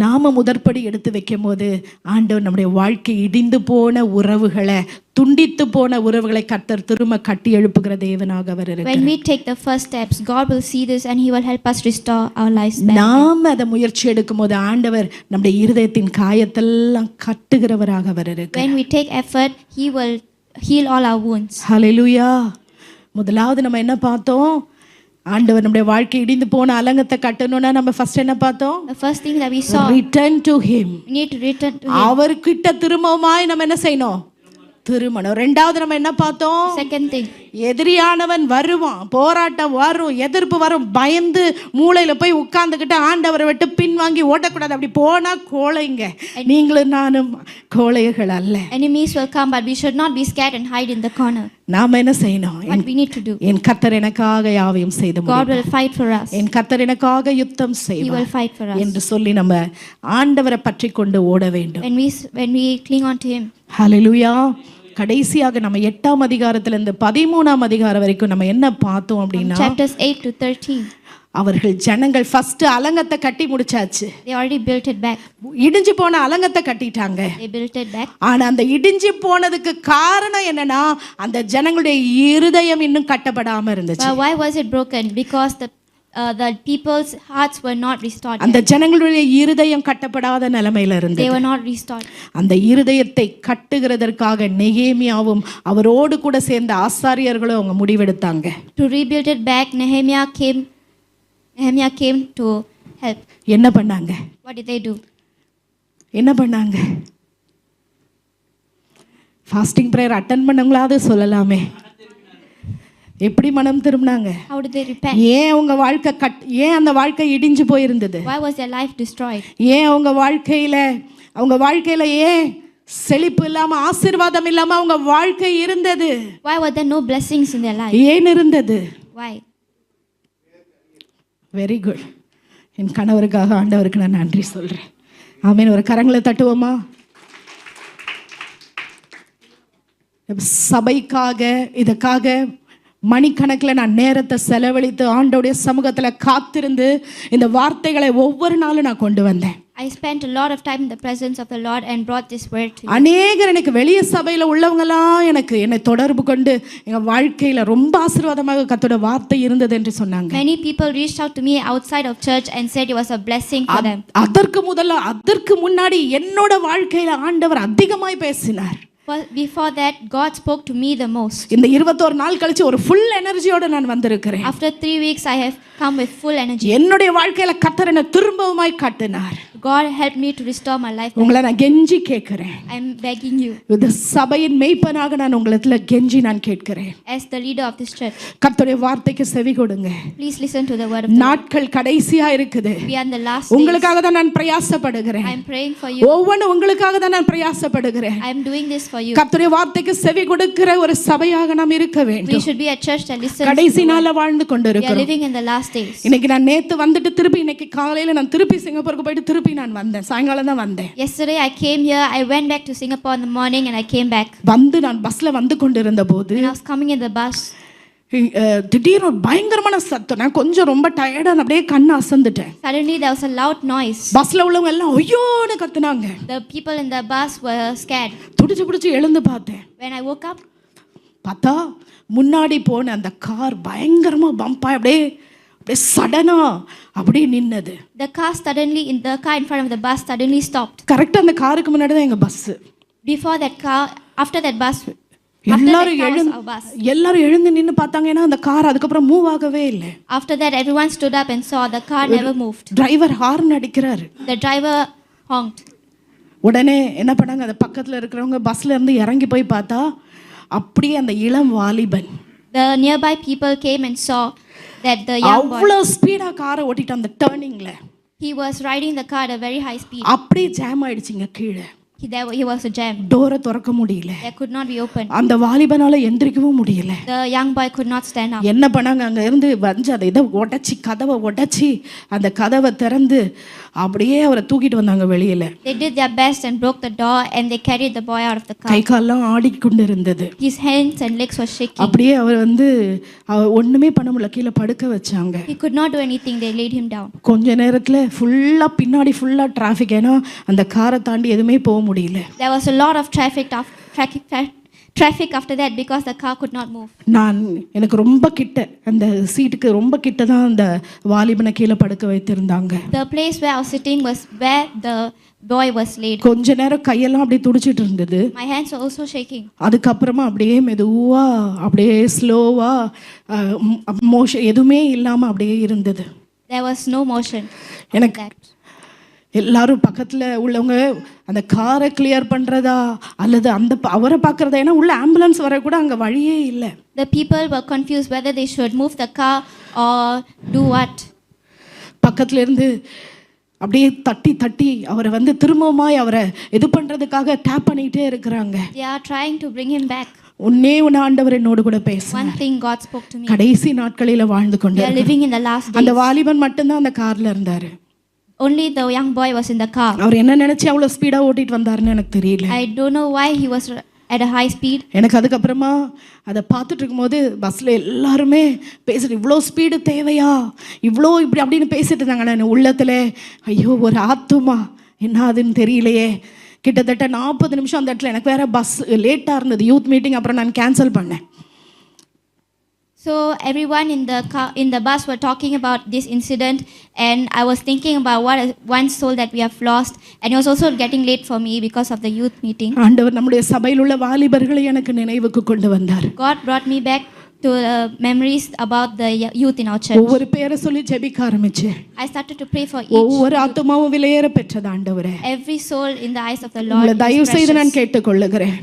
நாம முதற்படி எடுத்து வைக்கும் போது ஆண்டவர் நம்முடைய வாழ்க்கை இடிந்து போன உறவுகளை, துண்டித்து போன உறவுகளை கர்த்தர் திரும்ப கட்டி எழுப்புகிற தேவனாக அவர் இருக்கிறார். When we take the first steps, God will see this and He will help us restore our lives back. நாம் அதை முயற்சி எடுக்கும் போது ஆண்டவர் நம்முடைய இருதயத்தின் காயத்தெல்லாம் கட்டுகிறவராக அவர் இருக்கிறார். When we take effort, He will heal all our wounds. ஹல்லேலூயா. முதலாவது நம்ம என்ன பார்த்தோம்? ஆண்டவர் நம்முடைய வாழ்க்கை இடிந்து போன அலங்கத்தை கட்டணும்னா நம்ம ஃபர்ஸ்ட் என்ன பார்த்தோம்? The first thing that we saw, Return to him. we need to return to Him. அவர்கிட்ட திரும்பவுமாய் நம்ம என்ன செய்யணும்? திருமணம். ரெண்டாவது நம்ம என்ன பார்த்தோம்? Second thing, எதிரியானவன் வருவான், போராட்டம் வரும், எதிர்ப்பு வரும், பயந்து மூளையில போய் உட்கார்ந்துக்கிட்டு ஆண்டவரை விட்டு பின்வாங்கி ஓடக்கூடாது. அப்படி போனா கோழைங்க. நீங்களும் நானும் கோழைகள் அல்ல. enemies will come, but we should not be scared and hide in the corner. நாம என்ன செய்யணும்? What we need to do, என் கர்த்தர் எனக்காக யாவையும் செய்து God will fight for us. என் கர்த்தர் எனக்காக யுத்தம் He செய்வார் will fight for us. என்று சொல்லி நம்ம ஆண்டவரை பற்றி கொண்டு ஓட வேண்டும். When we cling on to Him. ஹல்லேலூயா. கடைசியாக நம்ம 8ஆம் அதிகாரத்துல இருந்து 13ஆம் அதிகாரம் வரைக்கும் நம்ம என்ன பார்த்தோம் அப்படின்னா, Chapters 8 to 13, அவர்கள் ஜனங்கள் ஃபர்ஸ்ட் அலங்கத்தை கட்டி முடிச்சாச்சு. they already built it back. இடிஞ்சு போன அலங்கத்தை கட்டிட்டாங்க. They built it back. ஆனா அந்த இடிஞ்சு போனதுக்கு காரணம் என்னன்னா, அந்த ஜனங்களுடைய இருதயம் இன்னும் கட்டப்படாம இருந்துச்சு. But why was it broken? Because the people's hearts were not restored. அந்த ஜனங்களுடைய இருதயம் கட்டப்படாத நிலைமையில They இருந்தது. were not restored. அந்த இருதயத்தை கட்டுகிறதற்காக நெகேமியாவும் அவரோடு கூட சேர்ந்த ஆசாரியர்களும் அவங்க முடிவெடுத்தாங்க. To rebuild it back, Nehemiah came to help. என்ன பண்ணாங்க? What did they do? என்ன பண்ணாங்க? ஃபாஸ்டிங் பிரேயர் அட்டெண்ட் பண்ணவங்களாவது சொல்லலாமே. எப்படி மனம் திரும்பினாங்க? How did they repent? ஏன் அவங்க வாழ்க்கை ஏன் அந்த வாழ்க்கை இடிஞ்சு போயிருந்தது? Why was their life destroyed? ஏன் அவங்க வாழ்க்கையில ஏன் செழிப்பு இல்லாம, ஆசீர்வாதம் இல்லாம அவங்க வாழ்க்கை இருந்தது? Why were there no blessings in their life? ஏன் இருந்தது? Why? Very good. என் கணவருக்காக ஆண்டவருக்கு நான் நன்றி சொல்றேன். ஆமென். ஒரு கரங்களை தட்டுவோமா? சபைக்காக இதற்காக மணிக்கணக்கில் நான் நேரத்தை செலவழித்து ஆண்டோடைய சமூகத்தில் காத்திருந்து இந்த வார்த்தைகளை ஒவ்வொரு நாளும் நான் கொண்டு வந்தேன். I spent a lot of time in the presence of the Lord and brought this word to you. அநேகர் எனக்கு வெளிய சபையில் உள்ளவங்களாம் என்னை தொடர்பு கொண்டு எங்கள் வாழ்க்கையில் ரொம்ப ஆசீர்வாதமாக கர்த்தரோட வார்த்தை இருந்தது என்று சொன்னாங்க. Many people reached out to me outside of church and said it was a blessing for them. அதற்கு முன்னாடி என்னோட வாழ்க்கையில் ஆண்டவர் அதிகமாய் பேசினார். Before that, God spoke to me the most. இந்த 21 நாள் கழிச்சு ஒரு ஃபுல் எனர்ஜியோட நான் வந்திருக்கிறேன். After 3 weeks, I have come with full energy. என்னுடைய வாழ்க்கையில கர்த்தர் என்னை திரும்பவுமாய் காட்டினார். God helped me to restore my life. உங்களை நான் கெஞ்சி கேட்கிறேன். I'm begging you, இந்த சபையின் மேய்ப்பனாக நான் உங்களிடத்துல கெஞ்சி நான் கேட்கிறேன். as the leader of this church, கர்த்தருடைய வார்த்தைக்கு செவி கொடுங்க. please listen to the word of the Lord. நாட்கள் கடைசியா இருக்குது. We are in the last days. உங்களுக்காக தான் நான் பிரயாசப்படுகிறேன். I'm praying for you. ஒவ்வொன்றும் உங்களுக்காக தான் நான் பிரயாசப்படுகிறேன். I'm doing this for you. கர்த்தருடைய வார்த்தைக்கு செவி கொடுக்கிற ஒரு சபையாக நாம் இருக்க We வேண்டும். should be a church that listens. கடைசி நாள்ல வாழ்ந்து We are கொண்டிருக்கிறோம். living in the last days. இன்னைக்கு நான் நேத்து வந்துட்டு திருப்பி இன்னைக்கு காலையில நான் திருப்பி சிங்கப்பூருக்கு போயிட்டு திருப்பி நான் வந்தேன். சாயங்காலம் தான் வந்தேன். Yesterday I came here. I went back to Singapore in the morning and I came back. வந்து நான் பஸ்ல வந்து கொண்டிருந்த போது When I was coming in the bus, திடீர்னு ஒரு பயங்கரமான சத்தம். நான் கொஞ்சம் ரொம்ப டயர்டா அப்படியே கண்ணு அசந்துட்டேன். suddenly there was a loud noise. பஸ்ல உள்ளவங்க எல்லாம் ஐயோன்னு கத்துனாங்க. The people in the bus were scared. துடிச்சு பிடிச்சு எழுந்து பார்த்தேன். When I woke up, பார்த்தா முன்னாடி போன அந்த கார் பயங்கரமா பம்பா அப்படியே அப்படியே சடனா அப்படியே நின்னது. the car in front of the bus suddenly stopped. கரெக்டா அந்த காருக்கு முன்னாடி தான் எங்க bus. Before that car, after that bus, எல்லாரும் எழுந்து நின்னு பார்த்தாங்க. ஏன்னா அந்த கார் அதுக்கப்புறம் மூவ் ஆகவே இல்லை. after that everyone stood up and saw the car never moved. Driver horn அடிக்கிறாரு. The driver honked. உடனே என்ன பண்ணாங்க, அந்த பக்கத்துல இருக்கிறவங்க பஸ்ல இருந்து இறங்கி போய் பார்த்தா அப்படியே அந்த இளம் வாலிபன் The nearby people came and saw that the young boy, அவ்வளவு ஸ்பீடா காரை ஓட்டிட்டு அந்த டர்னிங்ல he was riding the car at a very high speed. அப்படியே ஜாம் ஆயிடுச்சுங்க கீழே. He was a jam. டோரை திறக்க முடியல. That could not be opened. அந்த வாலிபனால எந்திரிக்கவும் முடியல. The young boy could not stand up. என்ன பண்ணாங்க, அங்க இருந்து வந்து அதை இதை உடைச்சி கதவை உடைச்சி அந்த கதவை திறந்து அப்படியே அவரை தூக்கிட்டு வந்தாங்க வெளியில. They did their best and broke the door and they carried the boy out of the car. கை கால்லாம் ஆடிக்கொண்டு இருந்தது. His hands and legs were shaking. அப்படியே அவர் வந்து ஒண்ணுமே பண்ண முடியல, கீழே படுக்க வச்சாங்க. He could not do anything. They laid him down. கொஞ்ச நேரத்துல ஃபுல்லா பின்னாடி ஃபுல்லா டிராஃபிக். ஏன்னா அந்த காரை தாண்டி எதுவுமே போக முடியல. There was a lot of traffic after that because the car could not move. எனக்கு ரொம்ப கிட்ட அந்த சீட்டுக்கு ரொம்ப கிட்ட தான் அந்த வாலிபனை கீழே படுக்க வைத்திருந்தாங்க. The place where I was sitting was where the boy was laid. கொஞ்ச நேரம் கையெல்லாம் அப்படியே துடிச்சிட்டு இருந்தது. My hands were also shaking. அதுக்கப்புறமா அப்படியே மெதுவா அப்படியே ஸ்லோவா மோஷன் எதுவுமே இல்லாம அப்படியே இருந்தது. There was no motion. எனக்கு எல்லாரும் பக்கத்துல உள்ளவங்க அந்த காரை கிளியர் பண்றதா அல்லது அந்த அவரை பார்க்கறதா, ஏன்னா உள்ள ஆம்புலன்ஸ் வர கூட அங்க வழியே இல்லை. The people were confused whether they should move the car or do what. பக்கத்துல இருந்து அப்படியே தட்டி தட்டி அவரை வந்து திரும்பவுமாய் அவரை இது பண்றதுக்காக டேப் பண்ணிட்டே இருக்கிறாங்க. They are trying to bring him back. உன்னே உன்ன ஆண்டவர் என்னோடு கூட பேசுனார். One thing God spoke to me. கடைசி நாட்களில வாழ்ந்து We are கொண்டிருக்கிறோம். living in the last days. அந்த வாலிபன் மட்டும்தான் அந்த கார்ல இருந்தாரு. Only the young boy was in the car. அவர் என்ன நினைச்சு அவ்வளவு ஸ்பீடா ஓட்டிட்டு வந்தாருன்னு எனக்கு தெரியல. I don't know why he was at a high speed. எனக்கு அதுக்கப்புறமா அதை பார்த்துட்டு இருக்கும்போது பஸ்ல எல்லாருமே பேசிட்டு இவ்வளோ ஸ்பீடு தேவையா, இவ்வளோ இப்படி அப்படின்னு பேசிட்டு இருந்தாங்க. நான் உள்ளத்துல ஐயோ ஒரு ஆத்துமா என்ன அதுன்னு தெரியலையே. கிட்டத்தட்ட 40 நிமிஷம் அந்த இடத்துல எனக்கு வேற பஸ் லேட்டா இருந்தது, யூத் மீட்டிங். அப்புறம் நான் கேன்சல் பண்ணேன். So everyone in the bus were talking about this incident, and I was thinking about what one soul that we have lost, and it was also getting late for me because of the youth meeting. ஆண்டவர் நம்முடைய சபையில் உள்ள வாலிபர்களை எனக்கு நினைவுக்கு கொண்டு வந்தார். God brought me back to memories about the youth in our church. ஒவ்வொரு பேரை சொல்லி ஜெபிக்க ஆரம்பிச்சேன். I started to pray for each. ஒவ்வொரு ஆத்துமாவும் விலையேற பெற்றது ஆண்டவரே. Every soul in the eyes of the Lord. தயவு செய்து நான் கேட்டுக்கொள்ளுகிறேன்.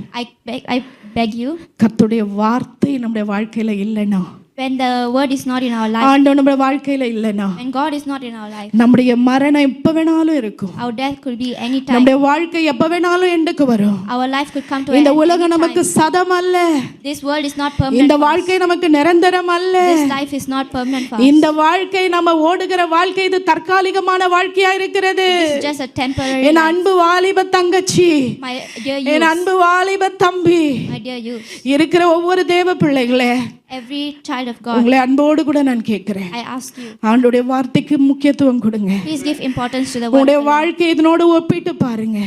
I beg you. கர்த்தருடைய வார்த்தை நம்முடைய வாழ்க்கையில இல்லைன்னா, when the word is not in our life, ஆண்டவர் நம்முடைய வாழ்க்கையில இல்லைன்னா, when God is not in our life, நம்முடைய மரணம் எப்ப வேணாலும் இருக்கும். our death could be any time. நம்முடைய வாழ்க்கை எப்ப வேணாலும் எண்டுக்கு வரும். Our life could come to an end. இந்த உலகம் நமக்கு சதம் அல்ல. This world is not permanent. இந்த வாழ்க்கை நமக்கு நிரந்தரம் அல்ல. This life is not permanent for us. இந்த வாழ்க்கை நம்ம ஓடுகிற வாழ்க்கை இது தற்காலிகமான வாழ்க்கையா இருக்கிறது. This is just a temporary. என் அன்பு வாலிப தங்கச்சி, My dear youth, என் அன்பு வாலிப தம்பி, my dear youth, இருக்கிற ஒவ்வொரு தேவ பிள்ளைகளே, every child of God, உங்களை அன்போடு கூட நான் கேட்கிறேன். I ask you, ஆண்டவருடைய வார்த்தைக்கு முக்கியத்துவம் கொடுங்க. please give importance to the word. உங்களுடைய வாழ்க்கை இதனோடு ஒப்பிட்டு பாருங்க.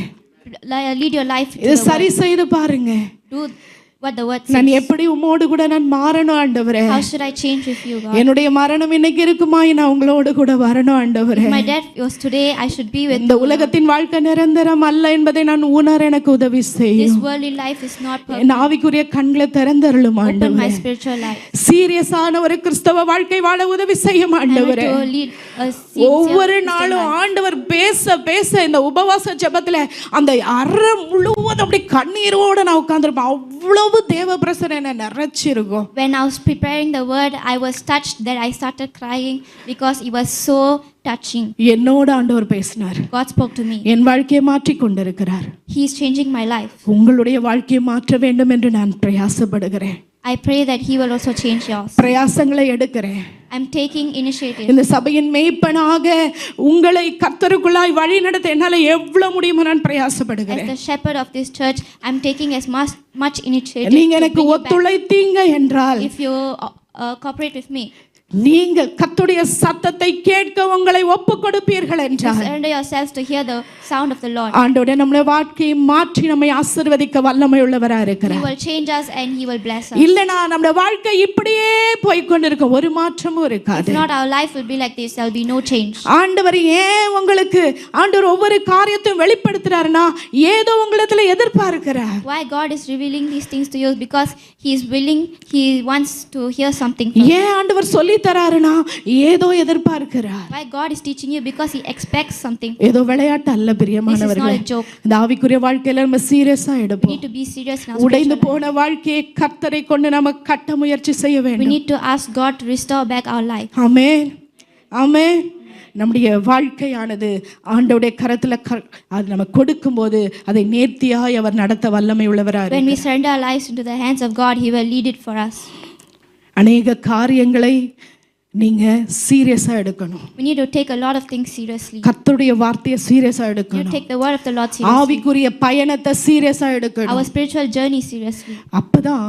Lead your life to இது the சரி word. செய்து பாருங்க. Do what the word நான் says. எப்படி உம்மோடு கூட நான் மாறணும் ஆண்டவரே? How should I change with you, God? என்னுடைய மரணம் இன்னைக்கு இருக்குமாய் நான் உங்களோடு கூட வரணும் ஆண்டவரே. If my death was today, I should be with இந்த you. உலகத்தின் வாழ்க்கை நிரந்தரம் அல்ல என்பதை நான் உணர எனக்கு உதவி This செய்யும். worldly life is not perfect. என் ஆவிக்குரிய கண்களை திறந்தருளும் Open ஆண்டவரே. my spiritual life. சீரியஸான ஒரு கிறிஸ்தவ வாழ்க்கை வாழ உதவி செய்யும் I want ஆண்டவரே. to lead a sincere ஒவ்வொரு Christian நாளும் life. ஆண்டவர் பேச பேச இந்த உபவாச ஜெபத்துல அந்த அறை முழுவதும் அப்படி கண்ணீரோட நான் உட்கார்ந்திருப்பேன். அவ்வளவு தேவ பிரசன்னம் என்ன நிறைச்சிருக்கும். When I was preparing the word, I was touched that I started crying because it was so touching. என்னோட ஆண்டவர் பேசினார். God spoke to me. என் வாழ்க்கையை மாற்றி கொண்டிருக்கிறார். He is changing my life. உங்களுடைய வாழ்க்கையை மாற்ற வேண்டும் என்று நான் பிரயாசப்படுகிறேன். I pray that He will also change yours. பிரயாசங்களை எடுக்கிறேன். I'm taking initiative. இந்த சபையின் மேய்ப்பனாக உங்களை கர்த்தருக்குள்ளாய் வழி நடத்த என்னால எவ்வளவு முடியுமோ நான் As பிரயாசப்படுகிறேன். the shepherd of this church, I'm taking as much initiative. நீங்க to எனக்கு bring you back. ஒத்துழைத்தீங்க என்றால் If you cooperate with me, நீங்கள் கர்த்தருடைய சத்தத்தை கேட்க உங்களை ஒப்பு கொடுப்பீர்கள் என்றால் surrender yourselves to hear the sound of the Lord. ஆண்டவரே நம்முடைய வாழ்க்கையை மாற்றி நம்மை ஆசீர்வதிக்க வல்லமை உள்ளவரா He இருக்கிறார். will change us and He will bless us. இல்லனா நம்முடைய வாழ்க்கை இப்படியே போய் கொண்டிருக்கும், ஒரு மாற்றமும் If இருக்காது. not, our life will be like this. There will be no change. ஆண்டவர் ஏன் உங்களுக்கு ஆண்டவர் ஒவ்வொரு காரியத்தையும் வெளிப்படுத்துறாருன்னா ஏதோ உங்களிடத்துல எதிர்பார்க்கிறார். Why God is revealing these things to you? Because He is willing, He wants to hear something from you. ஏன் ஆண்டவர் சொல்லி தராருன்னா ஏதோ எதிர்பார்க்கிறார். Why God is teaching you? Because He expects something. ஏதோ விளையாட்டு அல்ல பிரியமானவர்களே. This is not a joke. இந்த ஆவிக்குரிய வாழ்க்கையில நம்ம சீரியஸா We எடுப்போம். need to be serious in our உடைந்து spiritual life. போன வாழ்க்கையை கர்த்தரை கொண்டு நம்ம கட்ட முயற்சி செய்ய We வேண்டும். need to ask God to restore back our life. ஆமென் ஆமென். நம்முடைய வாழ்க்கையானது ஆண்டவருடைய கரத்துல அது நம்ம கொடுக்கும்போது அதை நேர்த்தியாய் அவர் நடத்த வல்லமை உள்ளவராக When we surrender our lives into the hands of God, He will lead it for us. அநேக காரியங்களை நீங்க சீரியஸா எடுக்கணும். We need to take a lot of things seriously. கர்த்தருடைய வார்த்தையை சீரியஸா You எடுக்கணும். take the word of the Lord seriously. ஆவிக்குரிய பயணத்தை சீரியஸா எடுக்கணும். Our spiritual journey seriously. அப்பதான்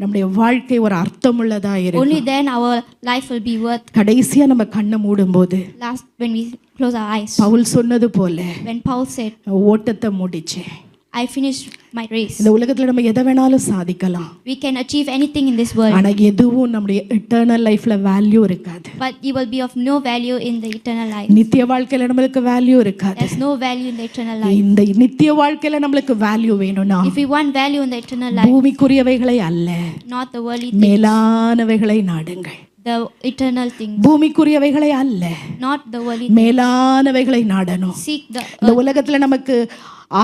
நம்முடைய வாழ்க்கை ஒரு அர்த்தமுள்ளதா இருக்கும். Only then our life will be worth. கடைசியா நம்ம கண்ணை மூடும்போது Last, when we close our eyes, Pavul சொன்னது போல when Paul said, ஓட்டத்தை முடிச்சேன். I finished my race. இந்த உலகத்துல நம்ம எதை வேணாலும் சாதிக்கலாம். We can achieve anything in this world, ஆனா எதுவும் நம்முடைய எட்டர்னல் லைஃப்ல வேல்யூ இருக்காது. but it will be of no value in the eternal life. நித்திய வாழ்க்கையில நம்மளுக்கு வேல்யூ இருக்காது. There's no value in the eternal life. இந்த நித்திய வாழ்க்கையில நம்மளுக்கு வேல்யூ வேணும்னா If we want value in the eternal life, பூமிக்குரியவைகளை அல்ல, not the worldly things, மேலானவைகளை நாடுங்கள். the eternal things, பூமிக்குரியவைகளை அல்ல, not the worldly things. மேலானவைகளை நாடணும். Seek the இந்த உலகத்துல நமக்கு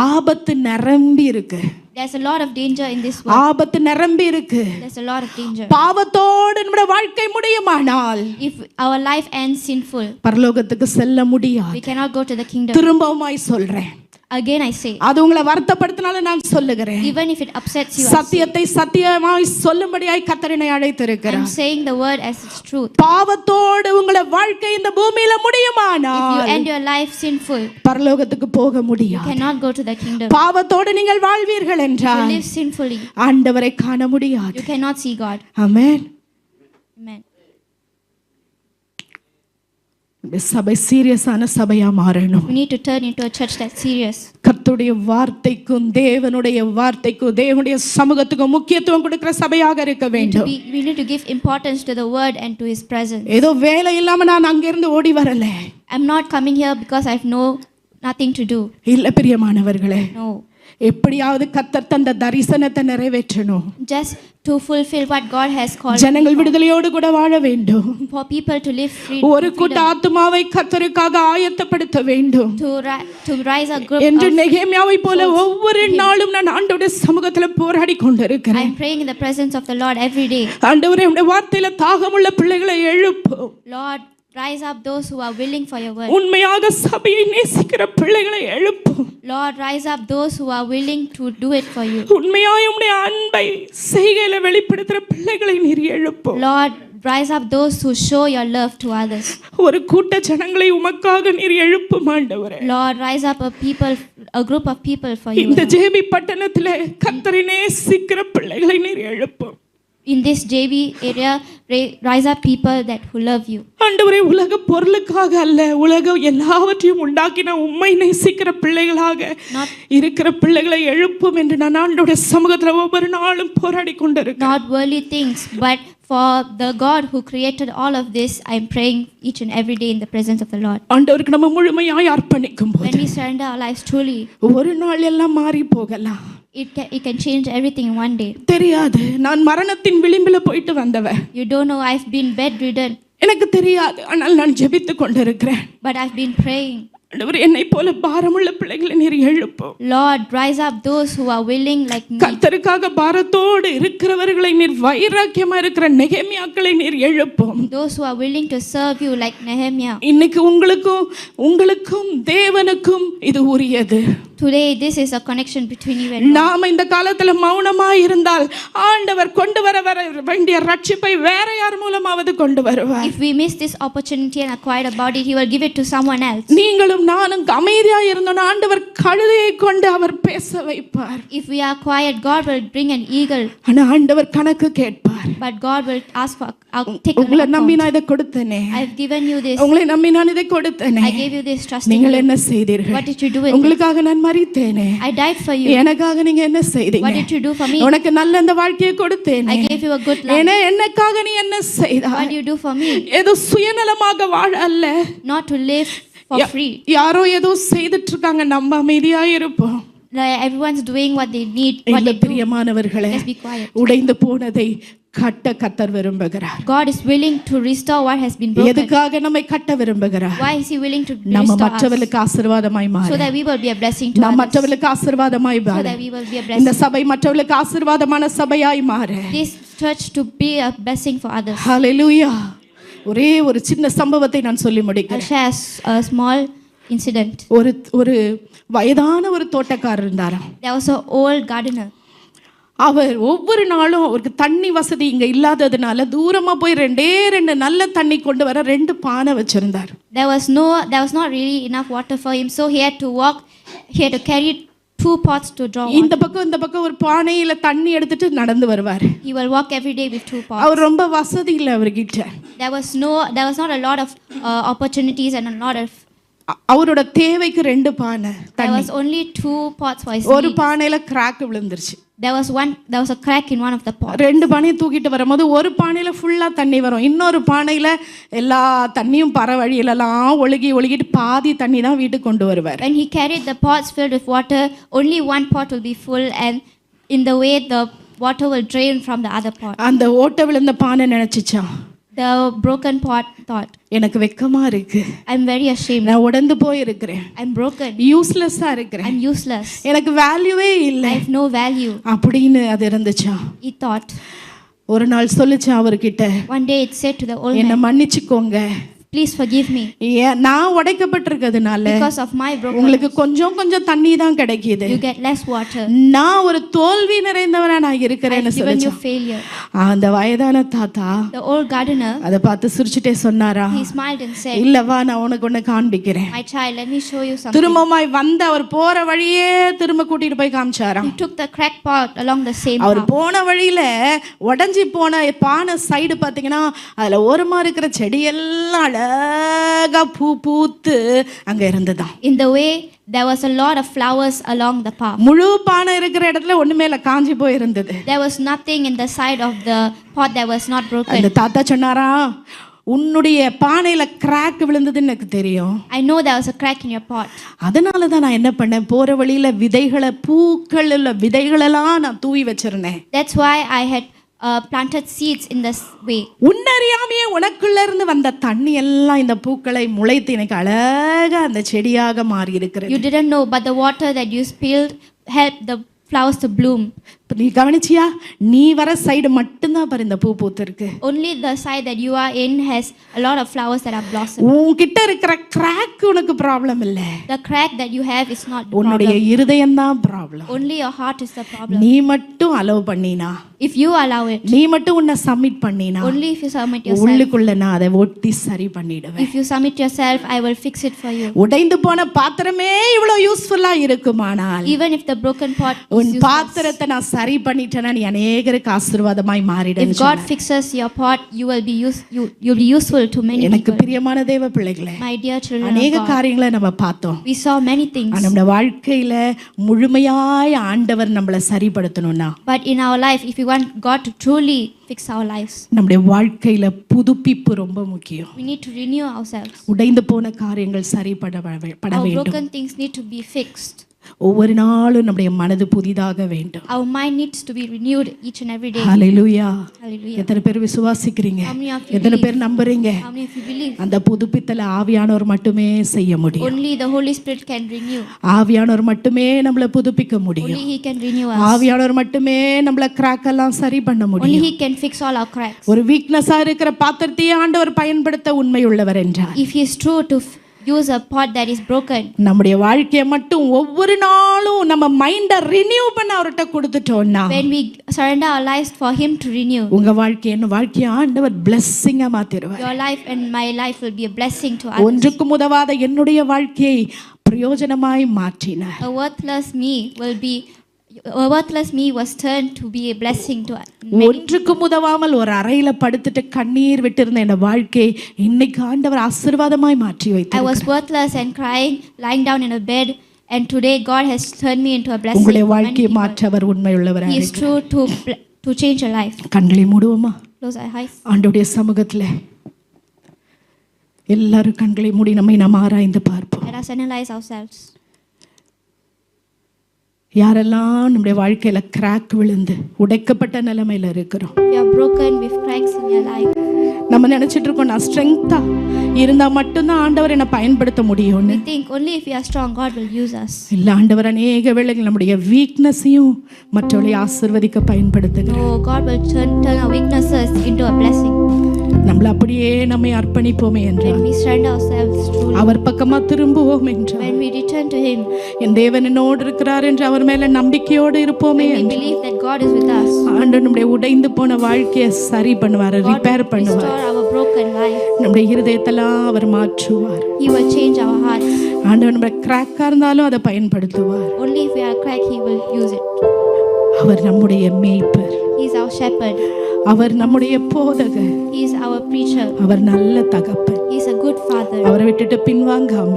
ஆபத்து நிரம்பி இருக்கு. There's a lot of danger in this world. ஆபத்து நிரம்பி இருக்கு. There's a lot of danger. பாவத்தோடு நம்முடைய வாழ்க்கை முடியுமானால் If our life ends sinful, பரலோகத்துக்கு செல்ல முடியாது. we cannot go to the kingdom. திரும்பவுமாய் சொல்றேன், Again I say, அது உங்களை வருத்தப்படுத்தினாலும் நான் சொல்லுகிறேன், even if it upsets you, சத்தியத்தை சத்தியமாய் சொல்லும்படியாய் கர்த்தர் என்னை அழைத்திருக்கிறார். I'm saying the word as its truth. பாவத்தோடு உங்களை வாழ்க்கை இந்த பூமியில If you முடியுமானால் end your life sinful, பரலோகத்துக்கு போக you முடியாது. cannot go to the kingdom. பாவத்தோடு நீங்கள் வாழ்வீர்கள் If you என்றால் live sinfully, ஆண்டவரை காண முடியாது. you cannot see God. Amen. Amen. இந்த சபை சீரியஸான சபையா மாறணும். We need to turn into a church that's serious. கர்த்தருடைய வார்த்தைக்கும் தேவனுடைய வார்த்தைக்கும் தேவனுடைய சமூகத்துக்கும் முக்கியத்துவம் கொடுக்கிற சபையாக இருக்க வேண்டும். We need to give importance to the word and to His presence. ஏதோ வேலை இல்லாம நான் அங்கிருந்து ஓடி வரல. I'm not coming here because I have nothing to do. இல்ல பிரியமானவர்களே, No. எப்படியாவது கர்த்தர் தந்த தரிசனத்தை நிறைவேற்றணும். Just to fulfill what God has called ஜனங்கள் விடுதலையோடு கூட வாழ வேண்டும். for people to live free, ஒரு கூட்ட ஆத்துமாவை கர்த்தருக்காக ஆயத்தப்படுத்த வேண்டும் to rise a group என்று of, நெகேமியாவை போல ஒவ்வொரு நாளும் நான் ஆண்டவருடைய சமூகத்துல போராடி கொண்டிருக்கிறேன். I'm praying in the presence of the Lord every day. ஆண்டவரே, உம்முடைய வார்த்தையில தாகமுள்ள பிள்ளைகளை எழுப்பும். Lord, rise up those who are willing for your word. உண்மையாக சபையை நேசிக்கிற பிள்ளைகளை எழுப்பும். Lord, rise up those who are willing to do it for you. உண்மையாய் உம்முடைய அன்பை செய்கையில வெளிப்படுத்துற பிள்ளைகளை நீர் எழுப்பும். Lord, rise up those who show your love to others. ஒரு கூட்ட ஜனங்களை உமக்காக நீர் எழுப்பும் ஆண்டவரே. Lord, rise up a group of people for you. இந்த ஜேபி பட்டணத்திலே கர்த்தரை நேசிக்கிற பிள்ளைகளை நீர் எழுப்பும். in this JV area, rise up people that who love you. ஆண்டவரே, உலக பொருளுக்காக அல்ல, உலகம் எல்லாவற்றையும் உண்டாக்கின உம்மை நேசிக்கிற பிள்ளைகளாக இருக்கிற பிள்ளைகளை எழுப்பும் என்று நான் ஆண்டவருடைய சமூகத்துல ஒவ்வொரு நாளும் போராடி கொண்டிருக்கிறேன். Not worldly things, but for the God who created all of this, I am praying each and every day in the presence of the Lord. ஆண்டவருக்கு நம்ம முழுமையாய் அர்ப்பணிக்கும் போது When we surrender our lives truly, ஒரு நாள் எல்லாம் மாறி போகலாம். it can change everything in one day. தெரியாது, நான் மரணத்தின் விளிம்பில போயிட்டு வந்தவ. You don't know, I've been bedridden, எனக்கு தெரியாது, ஆனால் நான் ஜெபித்து கொண்டிருக்கிறேன். but I've been praying. ஆண்டவரே, என்னை போல பாரமுள்ள பிள்ளைகளை நீர் எழுப்பும். Lord, rise up those who are willing like me. கர்த்தருக்காக பாரத்தோடு இருக்கிறவர்களை நீர், வைராக்கியமா இருக்கிற நெகேமியாக்களை நீர் எழுப்பும். Those who are willing to serve you like Nehemiah. இன்னைக்கு உங்களுக்கும் தேவனுக்கும் இது உரியது. Today, this is a connection between you and God. நாம இந்த காலத்துல மௌனமா இருந்தால் ஆண்டவர் கொண்டு வர வேண்டிய ரட்சிப்பை வேற யார் மூலமாவது கொண்டு வருவார். If we miss this opportunity and are quiet about it, He will give it to someone else. நீங்களும் நானும் அமைதியா இருந்தோம், ஆண்டவர் கழுதையை கொண்டு அவர் பேச வைப்பார். If we are quiet, God will bring an eagle, ஆனா ஆண்டவர் கணக்கு கேட்பார். but God will ask for take உங்களை an நம்பி account. நான் இதை கொடுத்தேனே, I have given you this. உங்களை நம்பி நான் இதை கொடுத்தேனே, I gave you this, trusting நீங்கள் you. என்ன செய்தீர்கள்? What did you do with it? உங்களுக்காக நான் மரித்தேனே, I died for you. எனக்காக நீங்க என்ன செய்தீங்க? What did you do for me? உனக்கு நல்ல அந்த வாழ்க்கையை கொடுத்தேனே, I gave you a good life. எனக்காக நீ என்ன What செய்தாய்? do you do for me? ஏதோ சுயநலமாக வாழ அல்ல, Not to live for free. யாரோ ஏதோ செய்துட்டு இருக்காங்க, நம்ம அமைதியா இருப்போம். Like everyone's doing what they need, what இல்ல they do. பிரியமானவர்களே, Let's be quiet. உடைந்து போனதை கட்ட கர்த்தர் விரும்புகிறார். God is willing to restore what has been broken. எதுக்காக நம்மை கட்ட விரும்புகிறார்? Why is He willing to நம்ம restore us? மற்றவர்களுக்கு ஆசீர்வாதமாய் மாற, So that we will be a blessing to நாம் others. மற்றவர்களுக்கு ஆசீர்வாதமாய் So மாற, that we will be a இந்த blessing. சபை மற்றவர்களுக்கு ஆசீர்வாதமான சபையாய் மாற. This church to be a blessing for others. ஹalleluya. ஒரே ஒரு சின்ன சம்பவத்தை நான் சொல்லி I'll முடிக்கிறேன். share a small incident. ஒரு வயதான ஒரு தோட்டக்காரர் இருந்தாராம். There was an old gardener. அவர் ஒவ்வொரு நாளும் அவருக்கு தண்ணி வசதி இங்க இல்லாததுனால தூரமா போய் ரெண்டு நல்ல தண்ணி கொண்டு வர 2 பானை வச்சிருந்தார். There was not really enough water for him, so he had to carry 2 pots to draw இந்த water. பக்கம் ஒரு பானையில தண்ணி எடுத்துட்டு நடந்து வருவார். He will walk every day with 2 pots. அவர் ரொம்ப வசதி இல்லை அவர்கிட்ட. There was not a lot of opportunities and a lot of. அவரோட தேவைக்கு 2 பானை There தண்ணி. was only 2 pots for his ஒரு needs. பானையில கிராக் விழுந்துருச்சு. There was a crack in one of the pots. 2 பானையை தூக்கிட்டு வரும்போது ஒரு பானையில ஃபுல்லா தண்ணி வரும், இன்னொரு பானையில எல்லா தண்ணியும் பற வழியிலலாம் ஒழுகிட்டு பாதி தண்ணி தான் வீட்டுக்கு கொண்டு வருவார். When he carried the pots filled with water, only one pot will be full, and in the way the water will drain from the other pot. அந்த ஓட்ட விழுந்த பானை நினைச்சுச்சான், The broken pot thought, எனக்கு வெக்கமா இருக்கு, I'm very ashamed. நான் உடைந்து போயிருக்கிறேன், I'm broken. யூஸ்லெஸ்ஸா இருக்கிறேன், I'm useless. எனக்கு வேல்யூவே இல்லை I have no value. அப்படின்னு அது இருந்துச்சான். He thought. ஒரு நாள் சொல்லுச்சான் அவர்கிட்ட, One day it said to the old என்னை man, மன்னிச்சுக்கோங்க, please forgive me நான் உடைக்கப்பட்டிருக்கிறதுனால because of my broken. உங்களுக்கு கொஞ்சம் தண்ணி தான் கிடைக்குது, You get less water. நான் ஒரு தோல்வி நிறைந்தவனா நான் இருக்கிறேன்னு I've given you சொல்லுச்சான். failure. அந்த வயதான தாத்தா The old gardener, அதை பார்த்து சிரிச்சுட்டே சொன்னாரா, he smiled and said, இல்லவா நான் உனக்கு ஒண்ணு காண்பிக்கிறேன். my child, let me show you something. திரும்பமாய் வந்த அவர் போற வழியே திரும்ப கூட்டிட்டு போய் காமிச்சாராம். He took the cracked pot along the same our path. போன வழியில உடைஞ்சி போன பானை சைடு பாத்தீங்கன்னா அதுல ஓரமா இருக்கிற செடி எல்லாம் அழகா பூத்து அங்க இருந்ததாம். In the way, there was a lot of flowers along the path. முழு பானை இருக்கிற இடத்துல ஒண்ணுமே இல்ல, காஞ்சி போய் இருந்தது. There was nothing in the side of the pot that was not broken. அந்த தாத்தா சொன்னாரா, உன்னுடைய பானையில கிராக் விழுந்ததுன்னு எனக்கு தெரியும், I know there was a crack in your pot. அதனால தான் நான் என்ன பண்ணேன், போற வழியில பூக்கள் உள்ள விதைகளெல்லாம் நான் தூவி வச்சிருந்தேன். That's why I had planted seeds in this way. உன்னறியாமையே உனக்குள்ள இருந்து வந்த தண்ணி எல்லாம் இந்த பூக்களை முளைத்து எனக்கு அழகா அந்த செடியாக மாறி இருக்கிறது. You didn't know, but the water that you spilled helped the flowers to bloom. நீ கவனிச்சியா, நீ வர சைடு மட்டும்தான் பாரு இந்த பூத்து இருக்கு. Only the side that you are in has a lot of flowers that are blossoming. உன்கிட்ட இருக்கிற கிராக் உனக்கு ப்ராப்ளம் இல்ல, The crack that you have is not the உன்னுடைய problem. இருதயம் தான் problem. Only your heart is the problem. நீ மட்டும் allow பண்ணினா, If you allow it, நீ மட்டும் உன்னை சப்மிட் பண்ணினா, only if you submit yourself. உள்ளுக்குள்ள நான் அதை ஒட்டி சரி பண்ணிடுவேன். If you submit yourself, I will fix it for you. உடைந்து போன பாத்திரமே இவ்வளவு யூஸ்ஃபுல்லா இருக்குமானால் Even if the broken pot is உன் useless, பாத்திரத்தை நான் சரி பண்ணிட்டேன்னா நீ அநேகருக்கு ஆசீர்வாதமாய் மாறிடுன்னு If God fixes your pot, you will be you'll be useful to many எனக்கு people. பிரியமான தேவ பிள்ளைகளே, My dear children of அநேக God, காரியங்களை நம்ம பார்த்தோம். we saw many things. நம்முடைய வாழ்க்கையில முழுமையாய் ஆண்டவர் நம்மளை சரிப்படுத்தணும்னா, But in our life, if we want God to truly fix our lives, நம்முடைய வாழ்க்கையில புதுப்பிப்பு ரொம்ப முக்கியம். we need to renew ourselves. உடைந்து போன காரியங்கள் சரிபட Our வேண்டும். broken things need to be fixed. ஒவ்வொரு நாளும் நம்முடைய மனது புதிதாக வேண்டும். Our mind needs to be renewed each and every day. Hallelujah. Hallelujah. எத்தனை பேர் விசுவாசிக்கிறீங்க? How many of you எத்தனை believe? பேர் நம்புறீங்க? How many of you believe? அந்த புதுப்பித்தல ஆவியானவர் மட்டுமே செய்ய முடியும். Only the Holy Spirit can renew. ஆவியானவர் மட்டுமே நம்மளை புதுப்பிக்க முடியும். Only He can renew us. ஆவியானவர் மட்டுமே நம்மள கிராக் எல்லாம் சரி பண்ண Only முடியும். He can fix all our cracks. ஒரு வீக்னஸா இருக்கிற பாத்திரத்தையே ஆண்டவர் பயன்படுத்த உண்மை உள்ளவர் என்றார். If He is true to use a pot that is broken, நம்முடைய வாழ்க்கையை மட்டும் ஒவ்வொரு நாளும் நம்ம மைண்ட ரினியூ பண்ண அவர்கிட்ட கொடுத்துட்டோம்னா, when we surrender our lives for Him to renew, உங்க வாழ்க்கையை ஆண்டவர் பிளெஸ்ஸிங்கா மாத்திடுவார். your life and my life will be a blessing to others. ஒன்றுக்கும் உதவாத என்னுடைய வாழ்க்கையை பிரயோஜனமாய் மாற்றினார். A worthless me was turned to be a blessing to many. ஒன்றுக்கும் உதவாமல் ஒரு அறையில படுத்துட்டு கண்ணீர் விட்டிருந்த என் வாழ்க்கை இன்னைக்கு ஆண்டவர் ஆசீர்வாதமாய் மாற்றி I வைத்தார். was worthless and crying, lying down in a bed, and today God has turned me into a blessing உங்களுடைய for many வாழ்க்கையை people. மாற்றவர் உண்மையுள்ளவராக He is true to change your life. கண்களை மூடுவோமா? Close our eyes. ஆண்டவருடைய சமூகத்துல எல்லாரும் கண்களை மூடி நம்மை நாம் ஆராய்ந்து பார்ப்போம். Let us analyze ourselves. யாரெல்லாம் நம்முடைய வாழ்க்கையில கிராக் விழுந்து உடைக்கப்பட்ட நிலைமையில இருக்கிறோம். We are broken with cracks in your life. நம்ம நினைச்சிட்டு இருக்கோம் நான் ஸ்ட்ரெங்தா இருந்தா மட்டும்தான் ஆண்டவர் என்னை பயன்படுத்த முடியும்னு. We think only if we are strong, God will use us. இல்ல, ஆண்டவர் அநேக வேளைகள் நம்முடைய வீக்னஸையும் மற்றவர்களை ஆசீர்வதிக்க பயன்படுத்துகிறார். No, God will turn our weaknesses into a blessing. நம்மள அப்படியே நம்மை அர்ப்பணிப்போமே என்றார். When we surrender ourselves truly, அவர் பக்கமா திரும்புவோம் என்றார். when we return to Him, என் தேவன் என்னோடு இருக்கிறார் என்று அவர் மேல நம்பிக்கையோடு இருப்போமே when we என்று believe that God is with us, ஆண்டவர் நம்முடைய உடைந்து போன வாழ்க்கையை சரி பண்ணுவார், God ரிப்பேர் will பண்ணுவார். restore our broken life. நம்முடைய இருதயத்தெல்லாம் அவர் மாற்றுவார். He will change our hearts. ஆண்டவர் நம்ம கிராக்கா இருந்தாலும் அதை பயன்படுத்துவார். Only if we are cracked, He will use it. அவர் நம்முடைய மேய்ப்பர், He is our shepherd. அவர் நம்முடைய போதகர், He is our preacher. அவர் நல்ல தகப்பன். He is a good father. அவரை விட்டுட்டு பின்வாங்காம,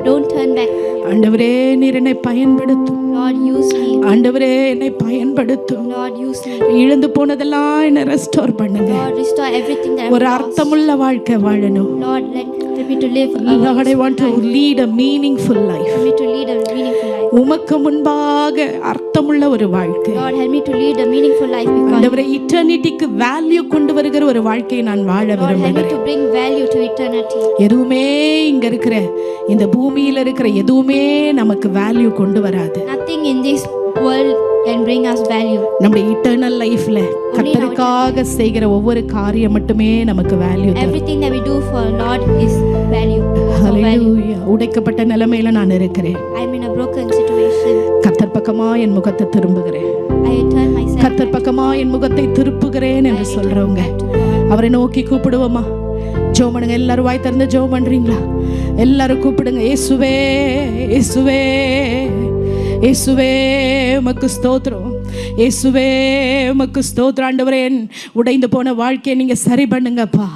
Don't turn back. ஆண்டவரே நீர் என்னை பயன்படுத்தும், Lord, use me. ஆண்டவரே என்னை பயன்படுத்தும், Lord, use me. இழந்து போனதெல்லாம் என்னை ரெஸ்டோர் பண்ணுங்க. Lord, restore everything that ஒரு I've lost. அர்த்தமுள்ள வாழ்க்கை வாழணும். Lord, let me to live a Lord, I want to lead a meaningful life. Help me to lead a meaningful life. உமக்கு முன்பாக அர்த்தமுள்ள ஒரு வாழ்க்கை. Lord, help me to lead a meaningful life with God. ஆண்டவரே இட்டர்னிட்டிக்கு value கொண்டு வருகிற ஒரு வாழ்க்கையை நான் வாழ Lord, help me விரும்புகிறேன். to bring value to eternity. எதுவுமே இங்க இருக்கிற இந்த பூமியில இருக்கிற எதுவுமே நமக்கு வேல்யூ கொண்டு வராது. Nothing in this world can bring us value. நம்முடைய இட்டர்னல் லைஃப்ல கர்த்தருக்காக செய்கிற ஒவ்வொரு காரியம் மட்டுமே நமக்கு வேல்யூ தரும். Everything that we do for Lord is value. So value. ஹல்லேலூயா. உடைக்கப்பட்ட நிலைமையில நான் இருக்கிறேன். I'm in a broken situation. கர்த்தர் பக்கமா என் முகத்தை திரும்புகிறேன், I turn myself கர்த்தர் பக்கமா என் முகத்தை திருப்புகிறேன் என்று சொல்றவங்க அவரை நோக்கி கூப்பிடுவோமா? ஜெபம் பண்ணுங்க. எல்லாரும் வாய் திறந்து ஜெபம் பண்றீங்களா? எல்லாரும் கூப்பிடுங்க. இயேசுவே, இயேசுவே, இயேசுவே உமக்கு ஸ்தோத்திரம், இயேசுவே உமக்கு ஸ்தோத்திரம். ஆண்டவரே உடைந்து போன வாழ்க்கையை நீங்க சரி பண்ணுங்கப்பா.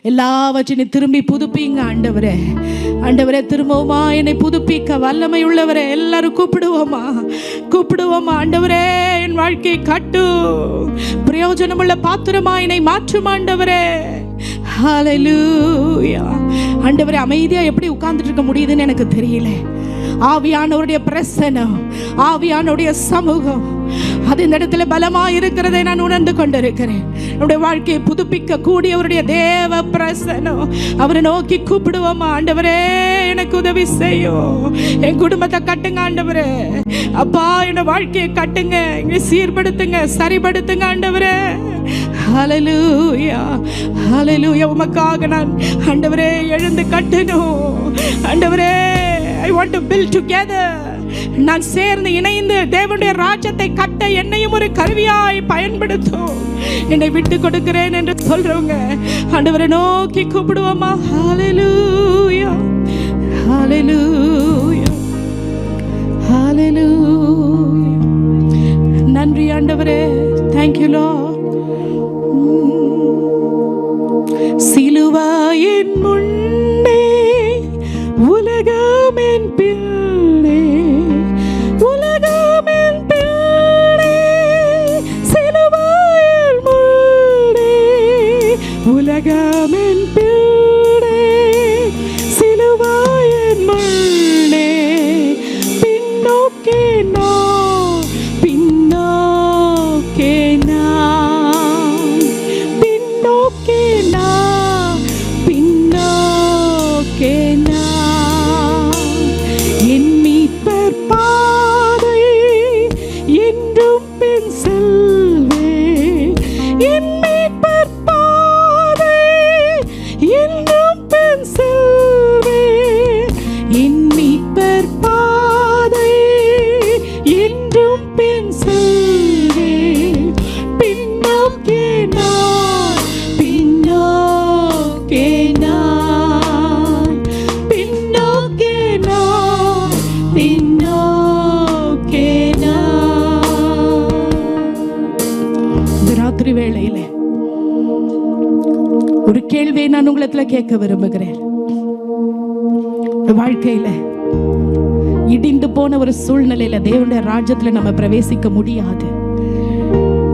எல்லாவற்றையும் திரும்பி புதுப்பிங்க ஆண்டவரே. ஆண்டவரே திரும்பவுமா என்னை புதுப்பிக்க வல்லமை உள்ளவரே. எல்லாரும் கூப்பிடுவோமா, கூப்பிடுவோமா? ஆண்டவரே என் வாழ்க்கையை காட்டு, பிரயோஜனமுள்ள பாத்திரமா என்னை மாற்றும் ஆண்டவரே. ஹல்லேலூயா. ஆண்டவரே அமைதியா எப்படி உட்கார்ந்துட்டு இருக்க முடியுதுன்னு எனக்கு தெரியல. ஆவியானவருடைய பிரசன்னம், ஆவியானவருடைய சமூகம் அது இந்த இடத்துல பலமா இருக்கிறதை நான் உணர்ந்து கொண்டிருக்கிறேன். நம்முடைய வாழ்க்கையை புதுப்பிக்க கூடியவருடைய தேவ பிரசன்னம். அவரை நோக்கி கூப்பிடுவோமா? ஆண்டவரே எனக்கு உதவி செய்யும், என் குடும்பத்தை கட்டுங்க ஆண்டவரே. அப்பா என்னோட வாழ்க்கையை கட்டுங்க, இங்க சீர்படுத்துங்க, சரிபடுத்துங்க ஆண்டவரே. ஹல்லேலூயா, ஹல்லேலூயா. உமக்காக நான் ஆண்டவரே எழுந்து கட்டணும் ஆண்டவரே. I want to build together. நான் சேர்ந்து இணைந்து தேவனுடைய ராஜ்யத்தை கட்ட என்னையும் ஒரு கருவியாய் பயன்படுத்தும். என்னை விட்டு கொடுக்கிறேன் என்று சொல்றவங்க ஆண்டவரை நோக்கி கூப்பிடுவோமா? ஹல்லேலூயா, ஹல்லேலூயா, ஹல்லேலூயா. நன்றி Thank you, Lord. சிலுவையின் முன்னே உலகமென் பிள்ளை, உலகமென் பிள்ளை, சிலுவையின் முன்னே உலகமென் பிள்ளை, சிலுவையின் முன்னே பின்னோக்கே நான், பின்னோக்கே நான், பின்னோக்கே நான், பின்னோக்கே நான், என் மீட்பர் பாதை என்றும் பின் செல்வேன், என் மீட்பர் பாதை என்றும் பின் செல்வேன், என் மீட்பர் பாதை என்றும் பின் செல்வேன், பின்னோக்கே நான், பின்னோக்கே நான், பின்னோக்கே நான், பின்னோக்கே நான். இந்த ராத்திரி வேளையில ஒரு கேள்வியை நான் உங்களிடத்துல கேட்க விரும்புகிறேன். வாழ்க்கையில இடிந்து போன ஒரு சூழ்நிலையில தேவனுடைய ராஜ்யத்துல நம்ம பிரவேசிக்க முடியாது.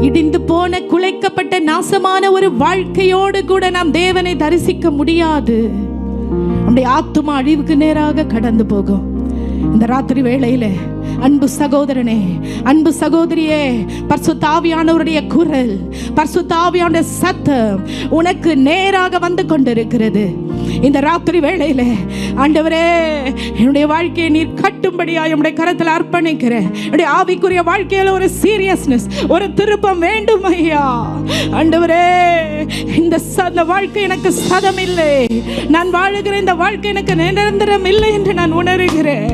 இடிந்து போன, குலைக்கப்பட்ட, நாசமான ஒரு வாழ்க்கையோடு கூட நாம் தேவனை தரிசிக்க முடியாது. நம்முடைய ஆத்துமா அழிவுக்கு நேராக கடந்து போகும். இந்த ராத்திரி வேளையில அன்பு சகோதரனே, அன்பு சகோதரியே, பரிசுத்த ஆவியானவருடைய குரல், பரிசுத்த ஆவியானவருடைய சத்தம் உனக்கு நேராக வந்து கொண்டிருக்கிறது. இந்த ராத்திரி வேளையில ஆண்டவரே, என்னுடைய வாழ்க்கையை நீர் கட்டும்படியா என்னுடைய கரத்தில் அர்ப்பணிக்கிறேன். என்னுடைய ஆவிக்குரிய வாழ்க்கையில ஒரு சீரியஸ்னஸ், ஒரு திருப்பம் வேண்டும் ஐயா. ஆண்டவரே, இந்த வாழ்க்கை எனக்கு சதம் இல்லை, நான் வாழுகிற இந்த வாழ்க்கை எனக்கு நிரந்தரம் இல்லை என்று நான் உணர்கிறேன்.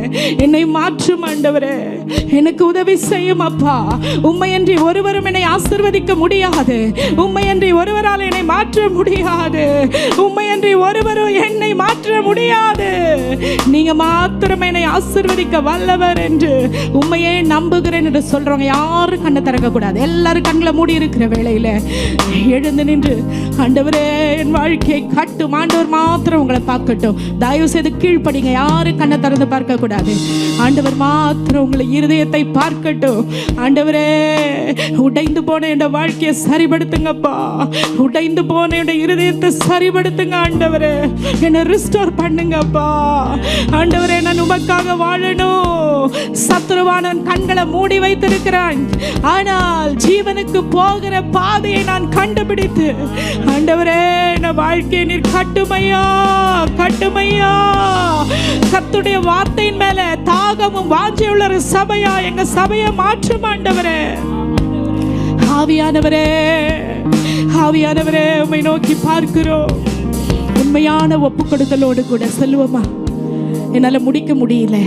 என்னை மாற்றும் ஆண்டவரே, எனக்கு உதவி செய்யும் அப்பா. உம்மையன்றி ஒருவரும் என்னை ஆசீர்வதிக்க முடியாது, உம்மையன்றி ஒருவரால் என்னை மாற்ற முடியாது, உம்மையன்றி ஒருவரும் என்னை மாற்ற முடியாது. நீங்க மாத்திரம் என்னை ஆசீர்வதிக்க வல்லவர் என்று உண்மையே நம்புகிறேன் என்று சொல்றவங்க யாரும் கண்ணை திறக்க கூடாது. எல்லாரும் கண்களை மூடி இருக்கிற வேளையில எழுந்து நின்று, ஆண்டவரே என் வாழ்க்கையை கட்டும், ஆண்டவர் மாத்திரம் உங்களை பார்க்கட்டும். தயவு செய்து கீழ்ப்படிங்க, யாரும் கண்ணை திறந்து பார்க்க கூடாது. ஆண்டவர் மாத்திரம் உங்களை இருதயத்தை பார்க்கட்டும். ஆண்டவரே, உடைந்து போன என் வாழ்க்கையை சரிபடுத்துங்கப்பா, உடைந்து போன என் இருதயத்தை சரிபடுத்துங்க ஆண்டவரே, என்னை ரிஸ்டோர் பண்ணுங்கப்பா. ஆண்டவரே, நான் உமக்காக வாழணும். சத்துருவானன் கண்களை மூடி வைத்திருக்கிறான், ஆனால் ஜீவனுக்கு போகிற பாதையை நான் கண்டுபிடித்து, ஆண்டவரே என் வாழ்க்கையை நீர் கட்டுமையா, கட்டுமையா. கர்த்தருடைய வார்த்தையின் மேல தாகமும் வாஞ்சையுள்ள ஒரு சபையா எங்க சபையை மாற்றும் ஆண்டவரே. ஆவியானவரே, ஆவியானவரே, உம்மை நோக்கி பார்க்கிறோம். உண்மையான ஒப்பு கொடுத்தலோடு கூட செல்வமா என்னால முடிக்க முடியல.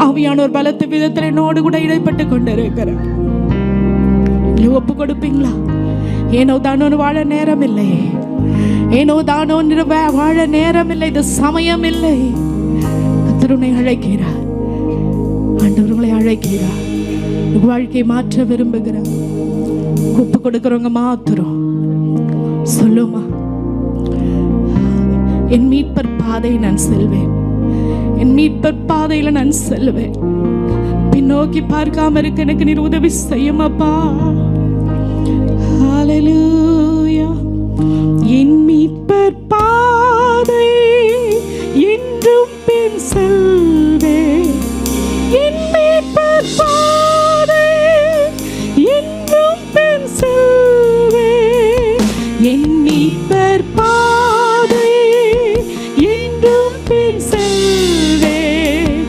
ஆவியான ஒரு பலத்த விதத்தில் என்னோடு கூட இடைப்பட்டு கொண்டிருக்கிறேன். ஒப்பு கொடுப்பீங்களா? ஏனோ தானோன்னு வாழ நேரம் இல்லை, ஏனோ தானோன்னு வாழ நேரம் இல்லை, இது சமயம் இல்லை. கர்த்தர் உன்னை அழைக்கிறார், ஆண்டவர் உங்களை அழைக்கிறார். உங்க வாழ்க்கையை மாற்ற விரும்புகிறார். ஒப்பு கொடுக்கிறவங்க மாத்திரம் சொல்லுமா, என் மீட்பர் பாதையை நான் செல்வேன், என் மீட்பர் பாதையில நான் செல்வேன். பின்னோக்கி பார்க்காம இருக்க எனக்கு நீர் உதவி செய்யும் அப்பா. ஹல்லேலூயா. என் மீட்பர் பாதை என்றும் பின் செல்வேன், என் மீட்பர் பாதை என்றும் பின் செல்வேன், என் மீட்பர் பாதை என்றும் பின் செல்வேன்.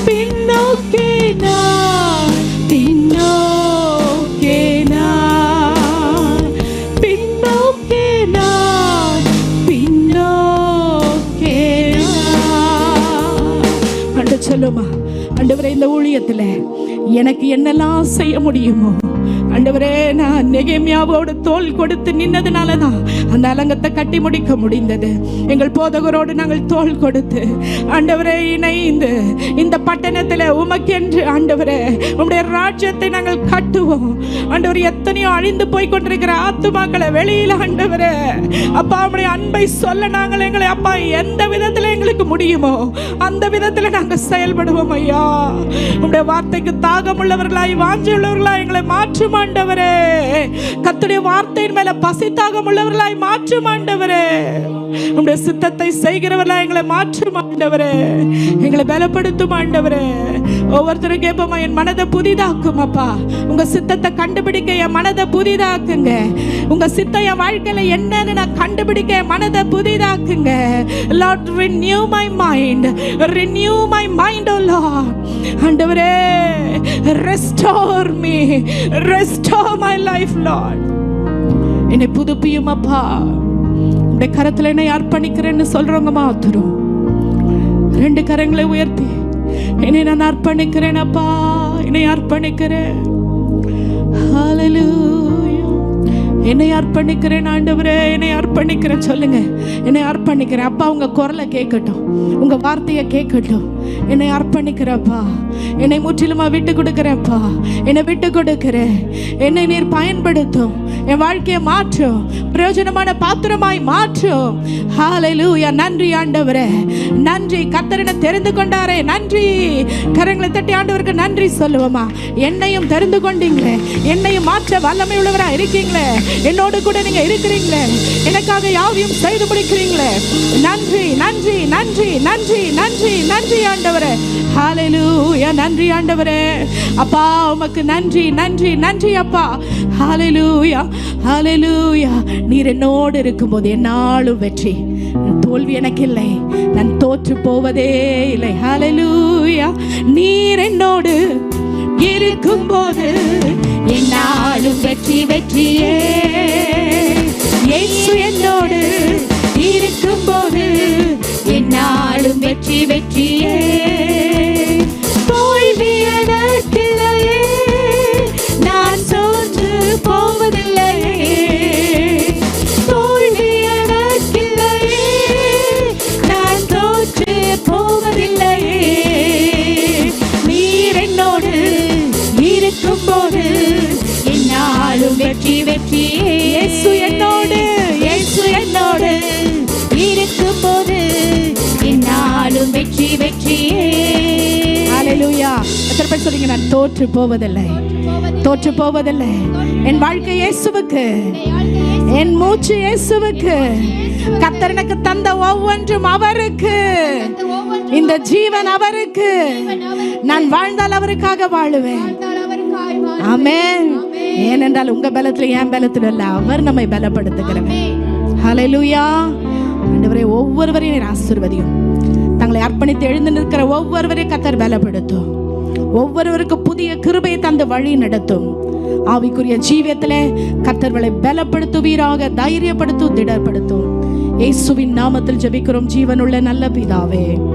பின்னோக்கே நான், பின்னோக்கே நான், பின்னோக்கே நான், பின்னோக்கே நான். சொல்லுமா, ஆண்டவரே, இந்த ஊழியத்துல எனக்கு என்னெல்லாம் செய்ய முடியுமோ ஆண்டவரே, நான் நெகேமியாவோடு தோள் கொடுத்து நின்னதுனால தான் அந்த அலங்கத்தை கட்டி முடிக்க முடிந்தது. எங்கள் போதகரோடு நாங்கள் தோள் கொடுத்து ஆண்டவரே இணைந்து இந்த பட்டணத்தில் உமக்கென்று ஆண்டவரே உம்முடைய ராஜ்யத்தை நாங்கள் கட்டுவோம். ஆண்டவர், எத்தனையோ அழிந்து போய் கொண்டிருக்கிற ஆத்துமாக்களை வெளியில ஆண்டவரே அப்பா உம்முடைய அன்பை சொல்ல நாங்கள் எங்களை அப்பா எந்த விதத்தில் எங்களுக்கு முடியுமோ அந்த விதத்தில் நாங்கள் செயல்படுவோம் ஐயா. உம்முடைய வார்த்தைக்கு தாகம் உள்ளவர்களாய் வாஞ்சி உள்ளவர்களாய் எங்களை மாற்றும் ஆண்டவரே. கர்த்தருடைய வார்த்தையின் மேல பசி தாகம் உள்ளவர்களாய் மாற்றும் ஆண்டவரே. உம்முடைய சித்தத்தை செய்கிறவர்களாய் எங்களை மாற்றும் ஆண்டவரே. எங்களை பலப்படுத்தும் ஆண்டவரே. ஒவ்வொருத்தரும் கேட்போமா, என் மனதை புதிதாக்கும் அப்பா. உங்க சித்தத்தை கண்டுபிடிக்க என் மனதை புதிதாக்குங்க. உங்க சித்தம் என் வாழ்க்கையில என்னன்னு நான் கண்டுபிடிக்க என் மனதை புதிதாக்குங்க. Lord, renew my mind. Renew my mind, oh Lord. ஆண்டவரே, restore me. Restore my life, Lord. என்னை புதுப்பியும் அப்பா. உடைய கரத்துல என்னை அர்ப்பணிக்கிறேன்னு சொல்றவங்க மாத்திரம் 2 கரங்களை உயர்த்தி, என்னை நான் அர்ப்பணிக்கிறேன் அப்பா, என்னை அர்ப்பணிக்கிறேன். ஹல்லேலூயா. என்னை அர்ப்பணிக்கிறேன் ஆண்டவரே, என்னை அர்ப்பணிக்கிறேன் சொல்லுங்க. என்னை அர்ப்பணிக்கிறேன் அப்பா. உங்க குரலை கேட்கட்டும், உங்க வார்த்தையை கேட்கட்டும். என்னை அர்ப்பணிக்கிறப்பா, என்னை முற்றிலுமா விட்டு கொடுக்கிறேன்ப்பா. என்னை விட்டு கொடுக்கிறேன். என்னை நீர் பயன்படுத்தும், என் வாழ்க்கையை மாற்றும், பிரயோஜனமான பாத்திரமாய் மாற்றும். ஹல்லேலூயா. நன்றி ஆண்டவரே, நன்றி. கர்த்தரை தெரிந்து கொண்டாரே, நன்றி. கரங்களை தட்டி ஆண்டவருக்கு நன்றி சொல்லுவோமா. என்னையும் தெரிந்து கொண்டீங்களே, என்னையும் மாற்ற வல்லமை உள்ளவரா இருக்கீங்களே, என்னோடு கூட நீங்க இருக்கிறீங்களே, எனக்காக யாவையும் செய்து முடிக்கிறீங்களே. நன்றி நன்றி நன்றி நன்றி நன்றி நன்றி ஆண்டவரே. ஹல்லேலூயா. நன்றி ஆண்டவரே. அப்பா உமக்கு நன்றி நன்றி நன்றி அப்பா. ஹல்லேலூயா ஹல்லேலூயா. நீர் என்னோடு இருக்கும்போது என்னாலும் வெற்றி. தோல்வி எனக்கு இல்லை, நான் தோற்று போவதே இல்லை. ஹல்லேலூயா. நீர் என்னோடு இருக்கும்போது என்னாலும் வெற்றி வெற்றியே. இயேசு என்னோடு இருக்கும்போது என்னாலும் வெற்றி வெற்றியே. தோல்வி எனக்கில்லையே, நான் தோற்று போவதில்லையே. தோல்வி எனக்கில்லையே, நான் தோற்று போவதில்லையே. நீர் என்னோடு இருக்கும்போது என்னாலும் வெற்றி வெற்றியே. இயேசு என்னோடு, இயேசு என்னோடு இருக்கும்போது என்னாலும் வெற்றி வெற்றியே. ஹல்லேலூயா. எத்தனை பேர் சொல்றீங்க, நான் தோற்று போவதில்லை, தோற்று போவதில்லை. என் வாழ்க்கை இயேசுவுக்கு, என் மூச்சு இயேசுவுக்கு. கர்த்தர் எனக்கு தந்த ஒவ்வொன்றும் அவருக்கு, இந்த ஜீவன் அவருக்கு. நான் வாழ்ந்தால் அவருக்காக வாழுவேன். ஆமென். ஏனென்றால் உங்க பலத்துல என் பலத்துல இல்ல, அவர் நம்மை பலப்படுத்துகிறவர். ஹல்லேலூயா. ஆண்டவரே, ஒவ்வொருவரையும் ஆசீர்வதியும். தங்களை அர்ப்பணித்து எழுந்து நிற்கிற ஒவ்வொருவரையும் கர்த்தர் பலப்படுத்தும். ஒவ்வொருவருக்கு புதிய கிருபையை தந்து வழி நடத்தும். ஆவிக்குரிய ஜீவியத்திலே கர்த்தர்களை பலப்படுத்துவீராக, தைரியப்படுத்தும், திடப்படுத்தும். இயேசுவின் நாமத்தில் ஜெபிக்கிறோம் ஜீவனுள்ள நல்ல பிதாவே.